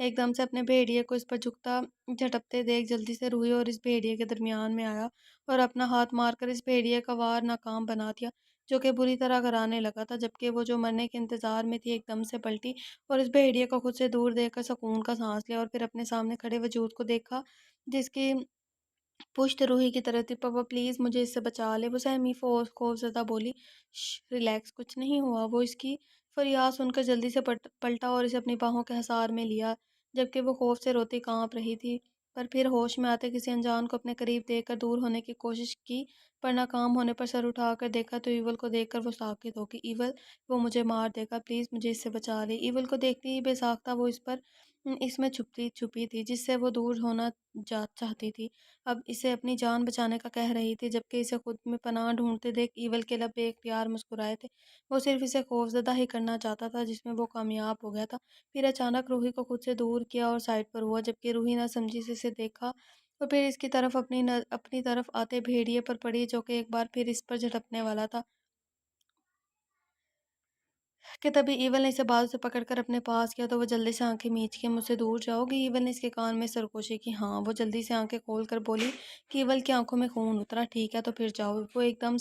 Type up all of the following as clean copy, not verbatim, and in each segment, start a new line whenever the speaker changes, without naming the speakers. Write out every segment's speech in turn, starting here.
ایک دم سے اپنے بھیڑیے کو اس پر جھکتا جھٹکتے دیکھ جلدی سے روحی اور اس بھیڑیے کے درمیان میں آیا اور اپنا ہاتھ مار کر اس بھیڑیے کا وار ناکام بنا دیا، جو کہ بری طرح گھرانے لگا تھا، جبکہ وہ جو مرنے کے انتظار میں تھی ایک دم سے پلٹی اور اس بھیڑیے کو خود سے دور دیکھ کر سکون کا سانس لیا اور پھر اپنے سامنے کھڑے وجود کو دیکھا جس کی پشت روحی کی طرف تھی۔ پاپا پلیز مجھے اس سے بچا لے، وہ سہمی خوف زدہ بولی۔ ریلیکس، کچھ نہیں ہوا۔ وہ اس کی فریاد سن کر جلدی سے پلٹا اور اسے اپنی باہوں کے حصار میں لیا، جبکہ وہ خوف سے روتی کانپ رہی تھی، پر پھر ہوش میں آتے کسی انجان کو اپنے قریب دیکھ کر دور ہونے کی کوشش کی، پر ناکام ہونے پر سر اٹھا کر دیکھا تو ایول کو دیکھ کر وہ ساکت ہو گئی۔ ایول، وہ مجھے مار دے گا، پلیز مجھے اس سے بچا لے۔ ایول کو دیکھتی ہی بے ساختہ وہ اس میں چھپی تھی جس سے وہ دور ہونا چاہتی تھی، اب اسے اپنی جان بچانے کا کہہ رہی تھی، جبکہ اسے خود میں پناہ ڈھونڈتے دیکھ ایول کے لب بے اختیار مسکرائے تھے۔ وہ صرف اسے خوفزدہ ہی کرنا چاہتا تھا، جس میں وہ کامیاب ہو گیا تھا۔ پھر اچانک روحی کو خود سے دور کیا اور سائڈ پر ہوا، جبکہ روحی نہ سمجھی سے اسے دیکھا اور پھر اس کی طرف اپنی طرف آتے بھیڑیے پر پڑی، جو کہ ایک بار پھر اس پر جھٹکنے والا تھا کہ تبھی ایول نے اسے بازو سے پکڑ کر اپنے پاس کیا تو وہ جلدی سے آنکھیں میچ کے مجھ سے دور جاؤ گی۔ ایول نے اس کے کان میں سرگوشی کی۔ ہاں، وہ جلدی سے آنکھیں کھول کر بولی کہ ایول کی آنکھوں میں خون اترا۔ ٹھیک ہے تو پھر جاؤ۔ وہ ایک دم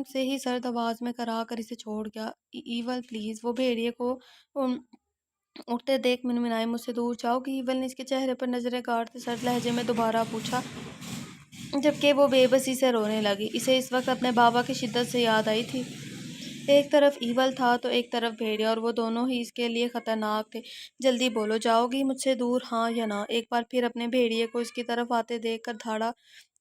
سے ہی سرد آواز میں کرا کر اسے چھوڑ گیا۔ ایول پلیز، وہ بھیڑیے کو ام، اٹھتے دیکھ منمنائے، مجھ سے دور جاؤ گی؟ ایول نے اس کے چہرے پر نظریں گاڑتے سرد لہجے میں دوبارہ پوچھا، جبکہ وہ بے بسی سے رونے لگی۔ اسے اس وقت اپنے بابا کی شدت سے یاد آئی تھی۔ ایک طرف ایول تھا تو ایک طرف بھیڑیا، اور وہ دونوں ہی اس کے لیے خطرناک تھے۔ جلدی بولو، جاؤ گی مجھ سے دور، ہاں یا نہ؟ ایک بار پھر اپنے بھیڑیے کو اس کی طرف آتے دیکھ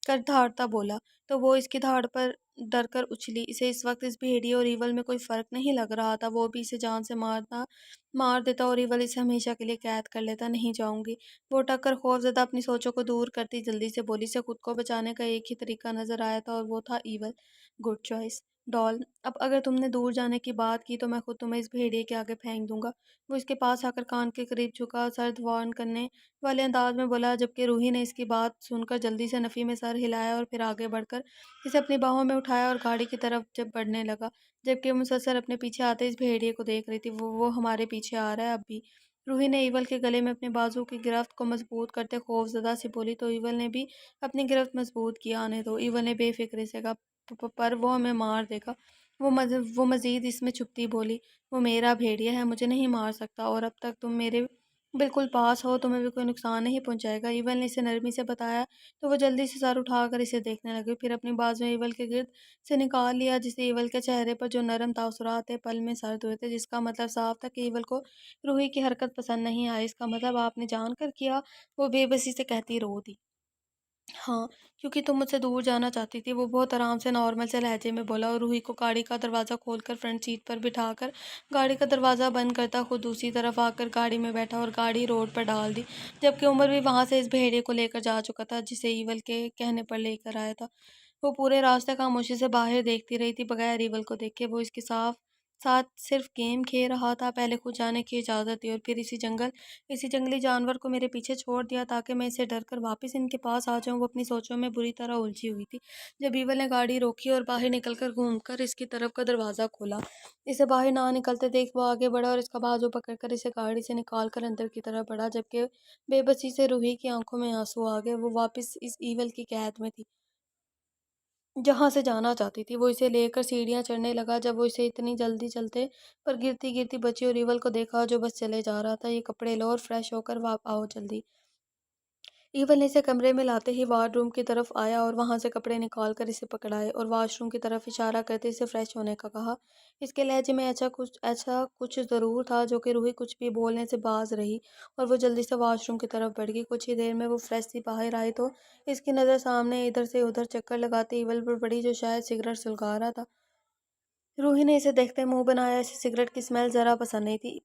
کر دھاڑتا بولا تو وہ اس کی دھاڑ پر ڈر کر اچھلی۔ اسے اس وقت اس بھیڑیے اور ایول میں کوئی فرق نہیں لگ رہا تھا، وہ بھی اسے جان سے مار دیتا اور ایول اسے ہمیشہ کے لیے قید کر لیتا۔ نہیں جاؤں گی، وہ اٹک کر خوف زدہ اپنی سوچوں کو دور کرتی جلدی سے بولی۔ سے خود کو بچانے کا ایک ہی طریقہ نظر آیا تھا اور وہ تھا ایول۔ گڈ چوائس ڈال، اب اگر تم نے دور جانے کی بات کی تو میں خود تمہیں اس بھیڑیے کے آگے پھینک دوں گا۔ وہ اس کے پاس آ کر کان کے قریب جھکا، سرد وارن کرنے والے انداز میں بولا، جبکہ روحی نے اس کی بات سن کر جلدی سے نفی میں سر ہلایا اور پھر آگے بڑھ کر اسے اپنی باہوں میں اٹھایا اور گاڑی کی طرف جب بڑھنے لگا، جبکہ وہ مسلسل اپنے پیچھے آتے اس بھیڑیے کو دیکھ رہی تھی۔ وہ ہمارے پیچھے آ رہا ہے اب بھی، روحی نے ایول کے گلے میں اپنے بازو کی گرفت کو مضبوط کرتے خوف زدہ سے بولی تو ایول نے بھی اپنی گرفت مضبوط کی۔ آنے دو، ایول نے بے فکری سے کہا، پر وہ ہمیں مار دے گا۔ وہ مزید اس میں چھپتی بولی، وہ میرا بھیڑیا ہے، مجھے نہیں مار سکتا، اور اب تک تم میرے بالکل پاس ہو، تمہیں بھی کوئی نقصان نہیں پہنچائے گا۔ ایول نے اسے نرمی سے بتایا تو وہ جلدی سے سر اٹھا کر اسے دیکھنے لگی، پھر اپنی بازو ایول کے گرد سے نکال لیا، جسے ایول کے چہرے پر جو نرم تاثرات پل میں سرد ہوئے تھے، جس کا مطلب صاف تھا کہ ایول کو روحی کی حرکت پسند نہیں آئی۔ اس کا مطلب آپ نے جان کر کیا؟ وہ بے بسی سے کہتی رو دی۔ ہاں، کیونکہ تم مجھ سے دور جانا چاہتی تھی، وہ بہت آرام سے نارمل سے لہجے میں بولا اور روحی کو گاڑی کا دروازہ کھول کر فرنٹ سیٹ پر بٹھا کر گاڑی کا دروازہ بند کرتا خود دوسری طرف آ کر گاڑی میں بیٹھا اور گاڑی روڈ پر ڈال دی، جبکہ عمر بھی وہاں سے اس بھیڑیے کو لے کر جا چکا تھا جسے ایول کے کہنے پر لے کر آیا تھا۔ وہ پورے راستے خاموشی سے باہر دیکھتی رہی تھی، بغیر ایول کو دیکھے۔ وہ اس کے ساتھ صرف گیم کھیل رہا تھا، پہلے خود جانے کی اجازت دی اور پھر اسی جنگلی جانور کو میرے پیچھے چھوڑ دیا تاکہ میں اسے ڈر کر واپس ان کے پاس آ جاؤں۔ وہ اپنی سوچوں میں بری طرح الجھی ہوئی تھی جب ایول نے گاڑی روکی اور باہر نکل کر گھوم کر اس کی طرف کا دروازہ کھولا۔ اسے باہر نہ نکلتے دیکھ وہ آگے بڑھا اور اس کا بازو پکڑ کر اسے گاڑی سے نکال کر اندر کی طرف بڑھا، جبکہ بے بسی سے روحی کی آنکھوں میں آنسو آ گئے۔ وہ واپس اس ایول کی قید میں تھی جہاں سے جانا چاہتی تھی۔ وہ اسے لے کر سیڑھیاں چڑھنے لگا جب وہ اسے اتنی جلدی چلتے پر گرتی بچی اور ایول کو دیکھا جو بس چلے جا رہا تھا۔ یہ کپڑے لو اور فریش ہو کر آؤ جلدی۔ ایول نے اسے کمرے میں لاتے ہی وارڈ روم کی طرف آیا اور وہاں سے کپڑے نکال کر اسے پکڑائے اور واش روم کی طرف اشارہ کرتے اسے فریش ہونے کا کہا۔ اس کے لہجے میں ایسا کچھ ضرور تھا جو کہ روحی کچھ بھی بولنے سے باز رہی اور وہ جلدی سے واش روم کی طرف بڑھ گئی۔ کچھ ہی دیر میں وہ فریش سی باہر آئی تو اس کی نظر سامنے ادھر سے ادھر چکر لگاتے ایول پر پڑی جو شاید سگریٹ سلگا رہا تھا۔ روحی نے اسے دیکھتے منہ بنایا، اسے سگریٹ کی اسمیل ذرا پسند نہیں تھی،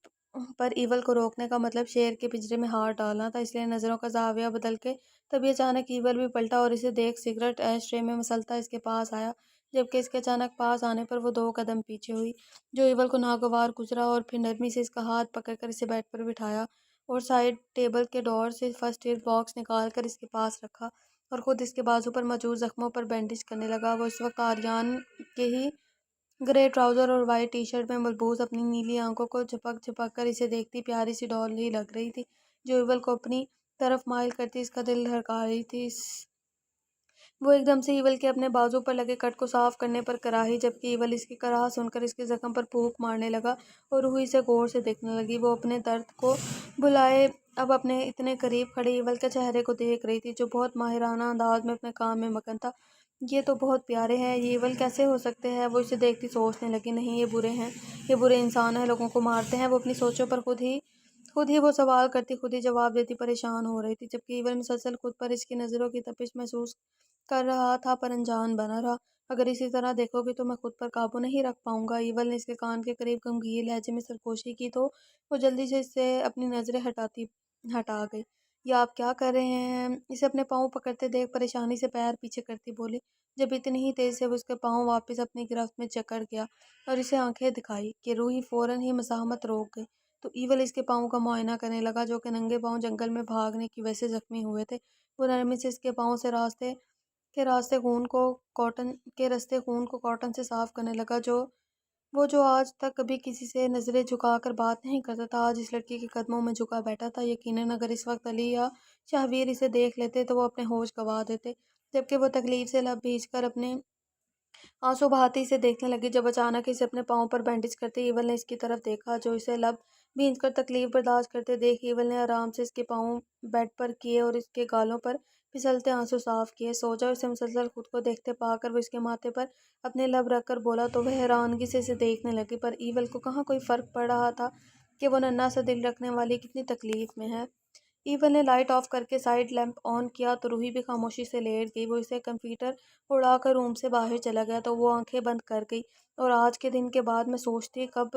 پر ایول کو روکنے کا مطلب شیر کے پنجرے میں ہاتھ ڈالنا تھا، اس لیے نظروں کا زاویہ بدل کے تبھی اچانک ایول بھی پلٹا اور اسے دیکھ سگریٹ ایش ٹرے میں مسلتا اس کے پاس آیا، جبکہ اس کے اچانک پاس آنے پر وہ 2 قدم پیچھے ہوئی، جو ایول کو ناگوار گزرا اور پھر نرمی سے اس کا ہاتھ پکڑ کر اسے بیڈ پر بٹھایا اور سائڈ ٹیبل کے ڈور سے فرسٹ ایڈ باکس نکال کر اس کے پاس رکھا اور خود اس کے بازو پر موجود زخموں پر بینڈیج کرنے لگا۔ وہ اس وقت آریان کے ہی گرے ٹراؤزر اور وائٹ ٹی شرٹ میں ملبوس اپنی نیلی آنکھوں کو جھپک جھپک کر اسے دیکھتی پیاری سی ڈال ہی لگ رہی تھی، جو ایول کو اپنی طرف مائل کرتی اس کا دل دھڑکا رہی تھی۔ وہ ایک دم سے ایول کے اپنے بازو پر لگے کٹ کو صاف کرنے پر کراہی، جبکہ ایول اس کی کراہت سن کر اس کے زخم پر پھونک مارنے لگا اور روحی سے غور سے دیکھنے لگی۔ وہ اپنے درد کو بھلائے اب اپنے اتنے قریب کھڑی ایول کے چہرے کو دیکھ رہی تھی، جو بہت ماہرانہ انداز میں اپنے کام میں مگن تھا۔ یہ تو بہت پیارے ہیں، یہ ایول کیسے ہو سکتے ہیں؟ وہ اسے دیکھتی سوچنے لگی، نہیں یہ برے ہیں، یہ برے انسان ہیں، لوگوں کو مارتے ہیں۔ وہ اپنی سوچوں پر خود ہی وہ سوال کرتی، خود ہی جواب دیتی پریشان ہو رہی تھی، جبکہ ایول مسلسل خود پر اس کی نظروں کی تپش محسوس کر رہا تھا پر انجان بنا رہا۔ اگر اسی طرح دیکھو گی تو میں خود پر قابو نہیں رکھ پاؤں گا۔ ایول نے اس کے کان کے قریب گمگین لہجے میں سرگوشی کی تو وہ جلدی سے اس سے اپنی نظریں ہٹا گئی۔ یہ آپ کیا کر رہے ہیں؟ اسے اپنے پاؤں پکڑتے دیکھ پریشانی سے پیر پیچھے کرتی بولی، جب اتنی ہی تیز سے وہ اس کے پاؤں واپس اپنی گرفت میں جکڑ گیا اور اسے آنکھیں دکھائی کہ روحی فوراً ہی مزاحمت روک گئی تو ایول اس کے پاؤں کا معائنہ کرنے لگا، جو کہ ننگے پاؤں جنگل میں بھاگنے کی وجہ سے زخمی ہوئے تھے۔ وہ نرمی سے اس کے پاؤں سے راستے خون کو کاٹن سے صاف کرنے لگا، جو آج تک کبھی کسی سے نظریں جھکا کر بات نہیں کرتا تھا، آج اس لڑکی کے قدموں میں جھکا بیٹھا تھا۔ یقیناً اگر اس وقت علی یا شاہویر اسے دیکھ لیتے تو وہ اپنے ہوش گنوا دیتے، جبکہ وہ تکلیف سے لب بھیج کر اپنے آنسو بہاتی اسے دیکھنے لگی۔ جب اچانک اسے اپنے پاؤں پر بینڈیج کرتے ایول نے اس کی طرف دیکھا، جو اسے لب بھیج کر تکلیف برداشت کرتے دیکھ ایول نے آرام سے اس کے پاؤں بیڈ پر کیے اور اس کے گالوں پر پھسلتے آنسو صاف کیے۔ سو جاؤ، اسے مسلسل خود کو دیکھتے پا کر وہ اس کے ماتھے پر اپنے لب رکھ کر بولا تو وہ حیرانگی سے اسے دیکھنے لگی، پر ایول کو کہاں کوئی فرق پڑ رہا تھا کہ وہ ننھا سا دل رکھنے والی کتنی تکلیف میں ہے۔ ایول نے لائٹ آف کر کے سائیڈ لیمپ آن کیا تو روحی بھی خاموشی سے لیٹ گئی۔ وہ اسے کمپیوٹر اڑا کر روم سے باہر چلا گیا تو وہ آنکھیں بند کر گئی اور آج کے دن کے بارے میں سوچتی کب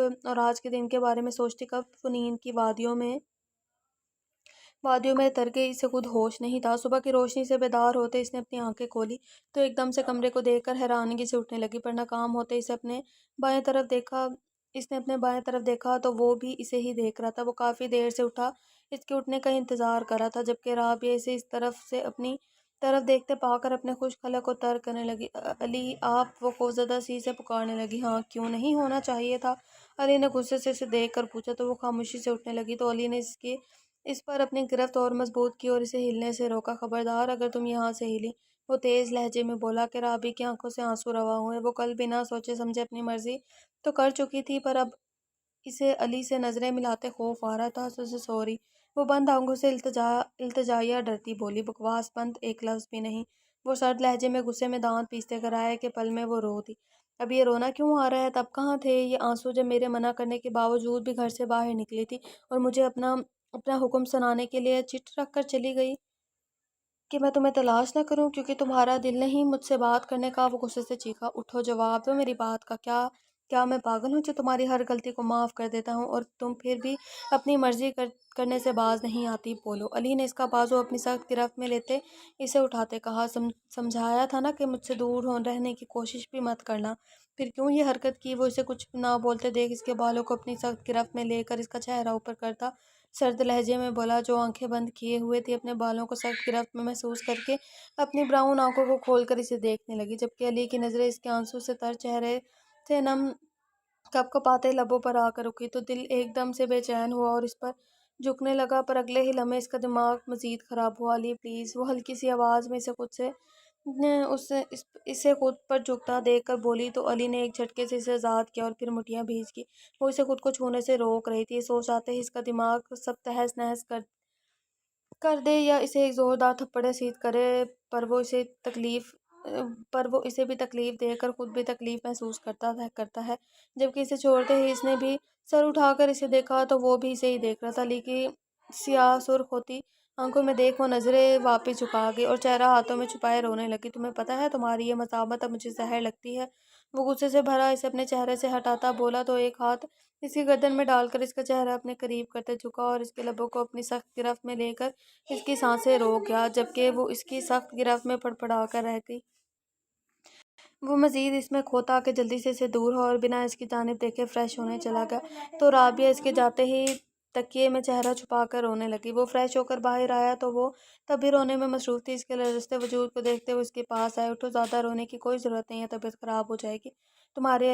وہ نیند کی وادیوں میں تر گئی، اسے خود ہوش نہیں تھا۔ صبح کی روشنی سے بیدار ہوتے اس نے اپنی آنکھیں کھولی تو ایک دم سے کمرے کو دیکھ کر حیرانگی سے اٹھنے لگی، پر ناکام ہوتے اس نے اپنے بائیں طرف دیکھا تو وہ بھی اسے ہی دیکھ رہا تھا۔ وہ کافی دیر سے اٹھا اس کے اٹھنے کا انتظار کر رہا تھا، جبکہ رابعہ اسے اس طرف سے اپنی طرف دیکھتے پا کر اپنے خشک حلق کو تر کرنے لگی۔ علی آپ؟ وہ خوفزدہ سی سے پکارنے لگی۔ ہاں، کیوں نہیں ہونا چاہیے تھا؟ علی نے غصے سے اسے دیکھ کر پوچھا تو وہ خاموشی سے اٹھنے لگی تو علی نے اس پر اپنی گرفت اور مضبوط کی اور اسے ہلنے سے روکا۔ خبردار اگر تم یہاں سے ہلی، وہ تیز لہجے میں بولا کہ رابعہ کی آنکھوں سے آنسو رواں ہوئے۔ وہ کل بنا سوچے سمجھے اپنی مرضی تو کر چکی تھی، پر اب اسے علی سے نظریں ملاتے خوف آ رہا تھا۔ سوری، وہ بند آنکھوں سے التجائیہ ڈرتی بولی۔ بکواس بند، ایک لفظ بھی نہیں، وہ سرد لہجے میں غصے میں دانت پیستے کر آیا کہ پل میں وہ رو دی۔ اب یہ رونا کیوں آ رہا ہے؟ تب کہاں تھے یہ آنسو جب میرے منع کرنے کے باوجود بھی گھر سے باہر نکلی تھی اور مجھے اپنا حکم سنانے کے لیے چٹ رکھ کر چلی گئی کہ میں تمہیں تلاش نہ کروں کیونکہ تمہارا دل نہیں مجھ سے بات کرنے کا؟ وہ غصے سے چیخا۔ اٹھو، جواب دو میری بات کا۔ کیا میں پاگل ہوں جو تمہاری ہر غلطی کو معاف کر دیتا ہوں اور تم پھر بھی اپنی مرضی کرنے سے باز نہیں آتی؟ بولو۔ علی نے اس کا بازو اپنی سخت گرفت میں لیتے اسے اٹھاتے کہا، سمجھایا تھا نا کہ مجھ سے دور رہنے کی کوشش بھی مت کرنا، پھر کیوں یہ حرکت کی؟ وہ اسے کچھ نہ بولتے دیکھ اس کے بالوں کو اپنی سخت گرفت میں لے کر اس کا چہرہ اوپر کرتا سرد لہجے میں بولا، جو آنکھیں بند کیے ہوئے تھی، اپنے بالوں کو سخت گرفت میں محسوس کر کے اپنی براؤن آنکھوں کو کھول کر اسے دیکھنے لگی، جبکہ علی کی نظریں اس کے آنسو سے تر چہرے سے نم کپ کپاتے لبوں پر آ کر رکی تو دل ایک دم سے بے چین ہوا اور اس پر جھکنے لگا، پر اگلے ہی لمحے اس کا دماغ مزید خراب ہوا۔ علی پلیز، وہ ہلکی سی آواز میں اسے خود پر جھکتا دیکھ کر بولی تو علی نے ایک جھٹکے سے اسے آزاد کیا اور پھر مٹھیاں بھیج کی۔ وہ اسے خود کو چھونے سے روک رہی تھی، یہ سوچ آتے ہی اس کا دماغ سب تہس نہس کر دے یا اسے ایک زوردار تھپڑ رسید کرے، پر وہ اسے بھی تکلیف دے کر خود بھی تکلیف محسوس کرتا ہے۔ جبکہ اسے چھوڑتے ہی اس نے بھی سر اٹھا کر اسے دیکھا تو وہ بھی اسے ہی دیکھ رہا تھا۔ علی کی سیاہ سرخ ہوتی آنکھوں میں دیکھ وہ نظریں واپس جھکا گئی اور چہرہ ہاتھوں میں چھپائے رونے لگی۔ تمہیں پتہ ہے تمہاری یہ مزاحمت اب مجھے زہر لگتی ہے، وہ غصے سے بھرا اسے اپنے چہرے سے ہٹاتا بولا تو ایک ہاتھ اس کی گردن میں ڈال کر اس کا چہرہ اپنے قریب کرتے جھکا اور اس کے لبوں کو اپنی سخت گرفت میں لے کر اس کی سانسیں روک گیا، جبکہ وہ اس کی سخت گرفت میں پڑپڑا کر رہ گئی۔ وہ مزید اس میں کھوتا کہ جلدی سے اسے دور ہوا اور بنا اس کی جانب دیکھے فریش ہونے چلا گیا تو رابعہ اس کے جاتے ہی تکیے میں چہرہ چھپا کر رونے لگی۔ وہ فریش ہو کر باہر آیا تو وہ تب بھی رونے میں مصروف تھی۔ اس کے لرزتے وجود کو دیکھتے ہوئے اس کے پاس آئے۔ اٹھو، زیادہ رونے کی کوئی ضرورت نہیں ہے، طبیعت خراب ہو جائے گی۔ تمہاری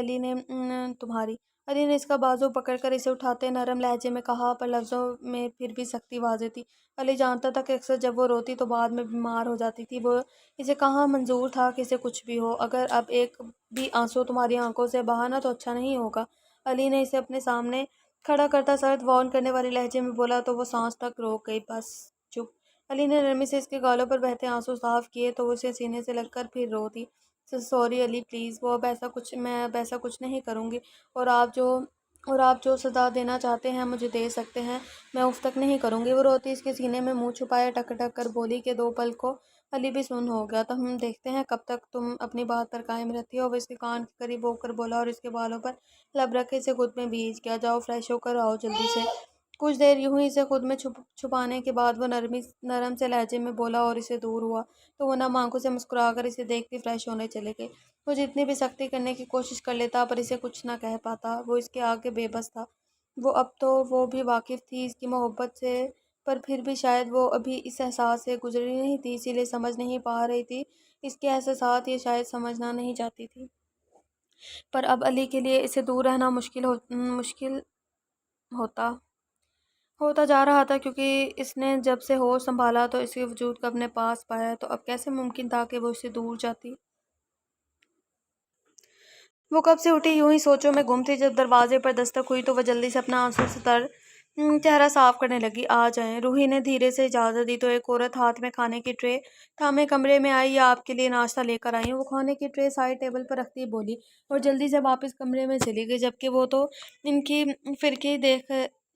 علی نے اس کا بازو پکڑ کر اسے اٹھاتے نرم لہجے میں کہا، پر لفظوں میں پھر بھی سختی واضح تھی۔ علی جانتا تھا کہ اکثر جب وہ روتی تو بعد میں بیمار ہو جاتی تھی۔ وہ اسے کہاں منظور تھا کہ اسے کچھ بھی ہو، اگر اب ایک بھی آنسو تمہاری آنکھوں سے بہا نہ تو اچھا نہیں ہوگا۔ علی نے اسے اپنے سامنے کھڑا کرتا سرد وارن کرنے والے لہجے میں بولا تو وہ سانس تک روک گئی۔ بس چپ۔ علی نے نرمی سے اس کے گالوں پر بہتے آنسو صاف کیے تو وہ اسے سینے سے لگ کر پھر رو دی۔ سوری علی پلیز، میں اب ایسا کچھ نہیں کروں گی، اور آپ جو سزا دینا چاہتے ہیں مجھے دے سکتے ہیں، میں اف تک نہیں کروں گی۔ وہ روتی اس کے سینے میں منہ چھپائے ٹک ٹک کر بولی کہ 2 پل کو علی بھی سن ہو گیا، تو ہم دیکھتے ہیں کب تک تم اپنی بات پر قائم رہتی ہو۔ وہ اس کے کان کے قریب ہو کر بولا اور اس کے بالوں پر لب رکھ کے اسے خود میں بیج گیا۔ جاؤ فریش ہو کر آؤ جلدی سے۔ کچھ دیر یوں ہی اسے خود میں چھپانے کے بعد وہ نرم سے لہجے میں بولا اور اسے دور ہوا تو وہ نم آنکھوں سے مسکرا کر اسے دیکھتی فریش ہونے چلے گئے۔ وہ جتنی بھی سختی کرنے کی کوشش کر لیتا پر اسے کچھ نہ کہہ پاتا، وہ اس کے آگے بے بس تھا۔ وہ بھی واقف تھی اس کی محبت سے، پر پھر بھی شاید وہ ابھی اس احساس سے گزری نہیں تھی، اسی لیے سمجھ نہیں پا رہی تھی اس کے احساسات، یہ شاید سمجھنا نہیں چاہتی تھی۔ پر اب علی کے لیے اسے دور رہنا مشکل ہوتا جا رہا تھا، کیونکہ اس نے جب سے ہوش سنبھالا تو اس کے وجود کو اپنے پاس پایا، تو اب کیسے ممکن تھا کہ وہ اس سے دور جاتی۔ وہ کب سے اٹھی یوں ہی سوچوں میں گم تھی، جب دروازے پر دستک ہوئی تو وہ جلدی سے اپنا آنسوں سے تر چہرہ صاف کرنے لگی۔ آ جائیں۔ روحی نے دھیرے سے اجازت دی تو ایک عورت ہاتھ میں کھانے کی ٹرے تھامے کمرے میں آئی۔ یہ آپ کے لیے ناشتہ لے کر آئی ہوں۔ وہ کھانے کی ٹرے سائڈ ٹیبل پر رکھتی بولی اور جلدی سے واپس کمرے میں چلی گئی، جبکہ وہ تو ان کی فرقی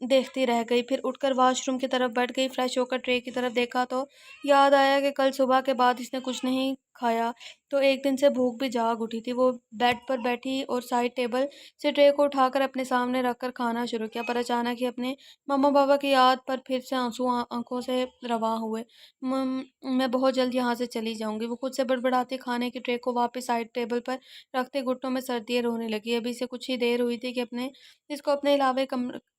دیکھتی رہ گئی، پھر اٹھ کر واش روم کی طرف بڑھ گئی۔ فریش ہو کر ٹرے کی طرف دیکھا تو یاد آیا کہ کل صبح کے بعد اس نے کچھ نہیں کھایا، تو ایک دن سے بھوک بھی جاگ اٹھی تھی۔ وہ بیڈ پر بیٹھی اور سائڈ ٹیبل سے ٹرے کو اٹھا کر اپنے سامنے رکھ کر کھانا شروع کیا، پر اچانک ہی اپنے ماما بابا کی یاد پر پھر سے آنسو آنکھوں سے رواں ہوئے۔ میں بہت جلد یہاں سے چلی جاؤں گی۔ وہ خود سے بڑبڑاتی کھانے کی ٹرے کو واپس سائڈ ٹیبل پر رکھتے گھٹنوں میں سر دیے رونے لگی۔ ابھی سے کچھ ہی دیر ہوئی تھی کہ اس کو اپنے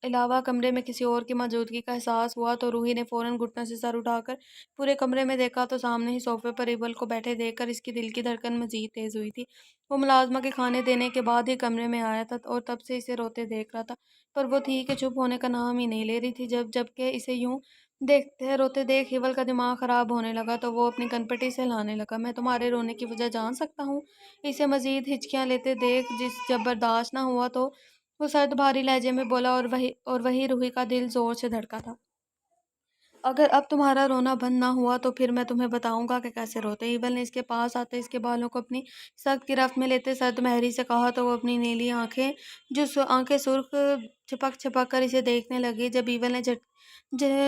علاوہ کمرے میں کسی اور کی موجودگی کا احساس ہوا، تو روحی نے فوراً گھٹنوں سے سر اٹھا کر پورے کمرے میں دیکھا تو سامنے ہی صوفے پر ایول کو بیٹھے دیکھ کر اس کی دل کی دھڑکن مزید تیز ہوئی تھی۔ وہ ملازمہ کے کھانے دینے کے بعد ہی کمرے میں آیا تھا اور تب سے اسے روتے دیکھ رہا تھا، پر وہ تھی کہ چپ ہونے کا نام ہی نہیں لے رہی تھی۔ جبکہ اسے یوں روتے دیکھ ایول کا دماغ خراب ہونے لگا تو وہ اپنی کنپٹی سے ہلانے لگا۔ میں تمہارے رونے کی وجہ جان سکتا ہوں؟ اسے مزید ہچکیاں لیتے دیکھ جب برداشت نہ ہوا تو وہ سرد بھاری لہجے میں بولا، اور وہی روحی کا دل زور سے دھڑکا تھا۔ اگر اب تمہارا رونا بند نہ ہوا تو پھر میں تمہیں بتاؤں گا کہ کیسے روتے۔ ایول نے اس کے پاس آتے اس کے بالوں کو اپنی سخت گرفت میں لیتے سرد مہری سے کہا تو وہ اپنی نیلی آنکھیں سرخ چھپک کر اسے دیکھنے لگی۔ جب ایول نے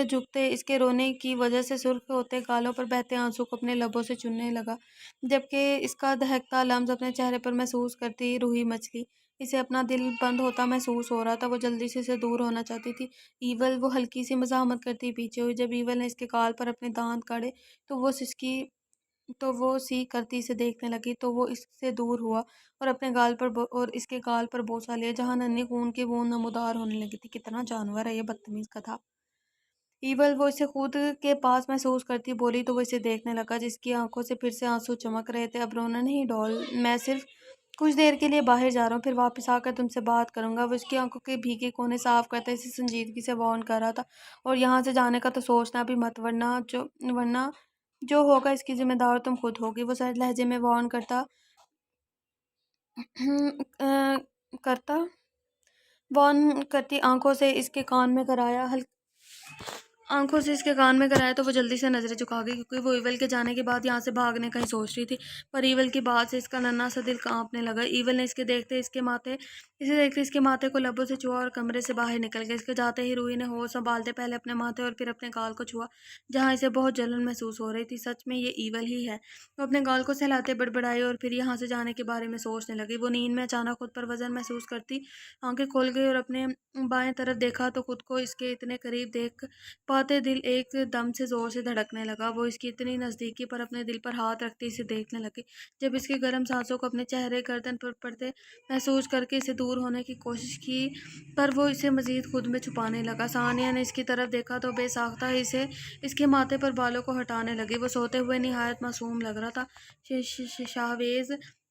جھکتے اس کے رونے کی وجہ سے سرخ ہوتے گالوں پر بہتے آنسو کو اپنے لبوں سے چننے لگا، جبکہ اس کا دہکتا لمس اپنے چہرے پر محسوس کرتی روحی مچلی۔ اسے اپنا دل بند ہوتا محسوس ہو رہا تھا، وہ جلدی سے اسے دور ہونا چاہتی تھی۔ ایول، وہ ہلکی سی مزاحمت کرتی پیچھے ہوئی۔ جب ایول نے اس کے گال پر اپنے دانت گاڑے تو وہ سی کرتی اسے دیکھنے لگی، تو وہ اس سے دور ہوا اور اس کے گال پر بوسہ لیا جہاں ننھی خون کی بوند نمودار ہونے لگی تھی۔ کتنا جانور ہے یہ بدتمیز گدھا۔ ایول، وہ اسے خود کے پاس محسوس کرتی بولی تو وہ اسے دیکھنے لگا جس کی آنکھوں سے پھر سے آنسو چمک رہے تھے۔ اب رونا نہیں ڈول، میں صرف کچھ دیر کے لیے باہر جا رہا ہوں، پھر واپس آ کر تم سے بات کروں گا۔ وہ اس کی آنکھوں کے بھیگے کونے صاف کرتے اسے سنجیدگی سے وارن کر رہا تھا، اور یہاں سے جانے کا تو سوچنا بھی مت، ورنہ جو ہوگا اس کی ذمہ دار تم خود ہوگی۔ وہ سرد لہجے میں وارن کرتی آنکھوں سے اس کے کان میں کرایا تو وہ جلدی سے نظریں جھکا گئی، کیونکہ وہ ایول کے جانے کے بعد یہاں سے بھاگنے کا ہی سوچ رہی تھی۔ پر ایول کی بات سے اس کا ننھا سا دل کانپنے لگا۔ ایول نے اسے دیکھتے اس کے ماتھے کو لبوں سے چھوا اور کمرے سے باہر نکل گیا۔ اس کے جاتے ہی روحی نے ہوش سنبھالتے پہلے اپنے ماتھے اور پھر اپنے گال کو چھوا جہاں اسے بہت جلن محسوس ہو رہی تھی۔ سچ میں یہ ایول ہی ہے۔ وہ اپنے گال کو سہلاتے بڑبڑائی اور پھر یہاں سے جانے کے بارے میں سوچنے لگی۔ وہ نیند میں اچانک خود پر وزن محسوس کرتی آنکھیں کھول گئی اور اپنے بائیں طرف دیکھا تو خود کو اس کے اتنے قریب دیکھ پاتے دل ایک دم سے زور سے دھڑکنے لگا۔ وہ اس کی اتنی نزدیکی پر اپنے دل پر ہاتھ رکھتے اسے دیکھنے لگی، جب اس کی گرم سانسوں کو اپنے چہرے گردن پر پڑتے محسوس کر کے اسے دور ہونے کی کوشش کی، پر وہ اسے مزید خود میں چھپانے لگا۔ ثانیہ نے اس کی طرف دیکھا تو بے ساختہ ہی اس کے ماتھے پر بالوں کو ہٹانے لگی۔ وہ سوتے ہوئے نہایت معصوم لگ رہا تھا۔ شاہویز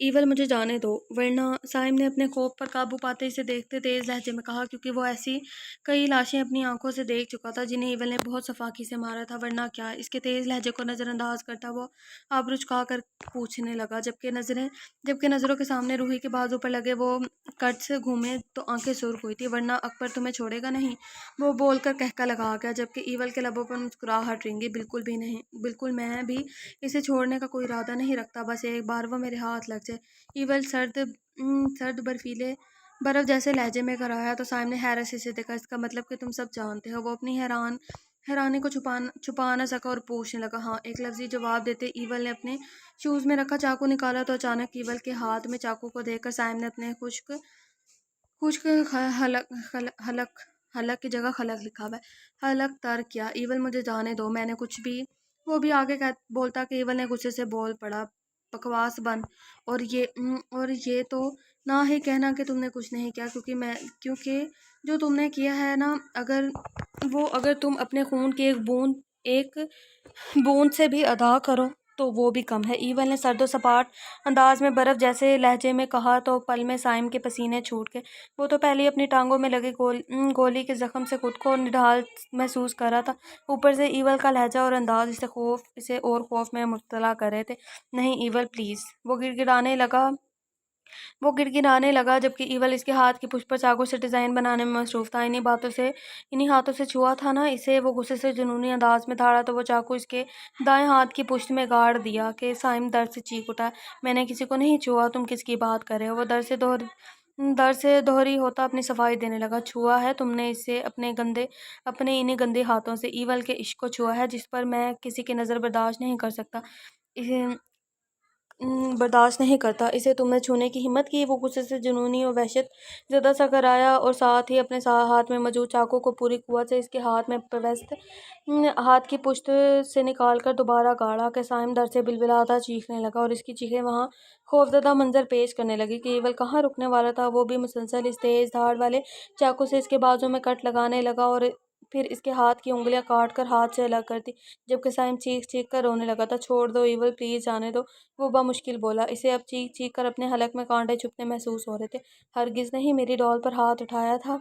ایول مجھے جانے دو ورنہ، صائم نے اپنے خوف پر قابو پاتے اسے دیکھتے تیز لہجے میں کہا، کیونکہ وہ ایسی کئی لاشیں اپنی آنکھوں سے دیکھ چکا تھا جنہیں ایول نے بہت صفاقی سے مارا تھا، ورنہ کیا۔ اس کے تیز لہجے کو نظر انداز کرتا وہ آبرو جھکا کر پوچھنے لگا، جبکہ نظروں کے سامنے روحی کے بازو پر لگے وہ کٹ سے گھومے تو آنکھیں سرخ ہوئی تھی، ورنہ اکبر تمہیں چھوڑے گا نہیں، وہ بول کر کہکا لگا گیا، جبکہ ایول کے لبوں پر مسکراہٹ رنگی۔ بالکل بھی نہیں، بالکل، میں بھی اسے چھوڑنے کا کوئی ارادہ نہیں رکھتا، بس ایک بار وہ میرے ہاتھ لگ جائے۔ ایول سرد برفیلے برف جیسے لہجے میں کرایا تو صائم نے حیرت سے اسے دیکھا۔ اس کا مطلب کہ تم سب جانتے ہو؟ وہ اپنی حیرانی کو چھپا نہ سکا اور پوچھنے لگا، ہاں، ایک لفظی جواب دیتے ایول نے اپنے شوز میں رکھا چاقو نکالا تو اچانک ایول کے ہاتھ میں چاقو کو دیکھ کر صائم نے اپنے خشک حلق کی جگہ خلق لکھا ہوا ہے، حلق ترک کیا۔ ایول مجھے جانے دو، میں نے کچھ بھی۔ وہ بھی آگے بولتا کہ ایول نے غصے سے بول پڑا، بکواس بند، اور یہ تو نہ ہی کہنا کہ تم نے کچھ نہیں کیا، کیونکہ جو تم نے کیا ہے نا، اگر تم اپنے خون کی ایک بوند سے بھی ادا کرو تو وہ بھی کم ہے۔ ایول نے سرد و سپاٹ انداز میں برف جیسے لہجے میں کہا تو پل میں صائم کے پسینے چھوٹ گئے۔ وہ تو پہلے ہی اپنی ٹانگوں میں لگے گولی کے زخم سے خود کو نڈھال محسوس کر رہا تھا، اوپر سے ایول کا لہجہ اور انداز اسے اور خوف میں مبتلا کر رہے تھے۔ نہیں ایول پلیز، وہ گڑگڑانے لگا، جبکہ ایول اس کے ہاتھ کی پشت پر چاقو سے ڈیزائن بنانے میں مصروف تھا۔ انہی ہاتھوں سے چھوا تھا نا اسے۔ وہ غصے سے جنونی انداز میں دھاڑا تو وہ چاقو اس کے دائیں ہاتھ کی پشت میں گاڑ دیا کہ صائم درد سے چیخ اٹھا، میں نے کسی کو نہیں چھوا، تم کس کی بات کر رہے ہو؟ وہ در سے دوہری ہوتا اپنی صفائی دینے لگا، چھوا ہے تم نے اسے اپنے انہی گندے ہاتھوں سے، ایول کے عشق کو چھوا ہے جس پر میں کسی کی نظر برداشت نہیں کرتا، اسے تم نے چھونے کی ہمت کی؟ وہ غصے سے جنونی اور وحشت زدہ سا کرایا اور ساتھ ہی اپنے ہاتھ میں موجود چاقو کو پوری قوت سے اس کے ہاتھ میں پیوست ہاتھ کی پشت سے نکال کر دوبارہ گاڑا کہ صائم درد سے بلبلاتا چیخنے لگا، اور اس کی چیخیں وہاں خوفزدہ منظر پیش کرنے لگی کہ ایول کہاں رکنے والا تھا۔ وہ بھی مسلسل اس تیز دھاڑ والے چاقو سے اس کے بازو میں کٹ لگانے لگا اور پھر اس کے ہاتھ کی انگلیاں کاٹ کر ہاتھ سے الگ کر دی، جبکہ صائم چیخ چیخ کر رونے لگا تھا، چھوڑ دو ایول پلیز، جانے دو، وہ بمشکل بولا۔ اسے اب چیخ چیخ کر اپنے حلق میں کانٹے چبھتے محسوس ہو رہے تھے۔ ہرگز نہیں، میری ڈال پر ہاتھ اٹھایا تھا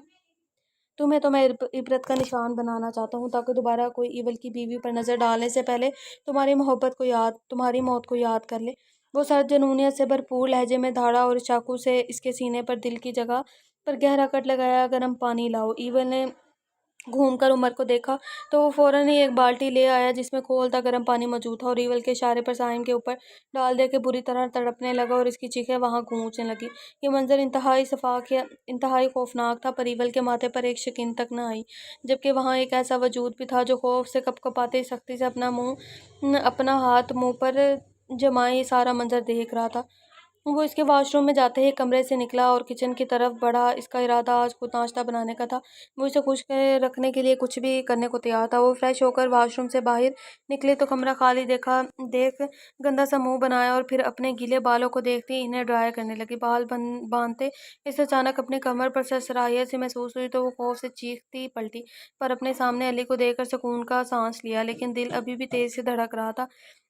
تمہیں تو میں عبرت کا نشان بنانا چاہتا ہوں، تاکہ دوبارہ کوئی ایول کی بیوی پر نظر ڈالنے سے پہلے تمہاری موت کو یاد کر لے۔ وہ سرد جنونیت سے بھرپور لہجے میں دھاڑا اور اس چاقو سے اس کے سینے پر دل کی جگہ پر گہرا کٹ لگایا، گرم پانی لاؤ۔ ایول نے گھوم کر عمر کو دیکھا تو وہ فوراً ہی ایک بالٹی لے آیا جس میں کھولتا گرم پانی موجود تھا، اور ایول کے اشارے پر صائم کے اوپر ڈال دے کے بری طرح تڑپنے لگا اور اس کی چیخیں وہاں گونجنے لگیں۔ یہ منظر انتہائی خوفناک تھا، پر ایول کے ماتھے پر ایک شکن تک نہ آئی، جبکہ وہاں ایک ایسا وجود بھی تھا جو خوف سے کپ کپاتے سختی سے اپنا ہاتھ منہ پر جمائے یہ سارا منظر دیکھ رہا تھا۔ وہ اس کے واش روم میں جاتے ہی کمرے سے نکلا اور کچن کی طرف بڑھا۔ اس کا ارادہ آج خود ناشتہ بنانے کا تھا، وہ اسے خوش رکھنے کے لیے کچھ بھی کرنے کو تیار تھا۔ وہ فریش ہو کر واش روم سے باہر نکلے تو کمرہ خالی دیکھ گندا سا منہ بنایا اور پھر اپنے گیلے بالوں کو دیکھتے ہی انہیں ڈرائی کرنے لگی۔ بال باندھتے اسے اچانک اپنی کمر پر سرسرائیت سی محسوس ہوئی تو وہ خوف سے چیختی پلٹی، پر اپنے سامنے علی کو دیکھ کر سکون کا سانس لیا، لیکن دل ابھی بھی تیز سے دھڑک رہا تھا۔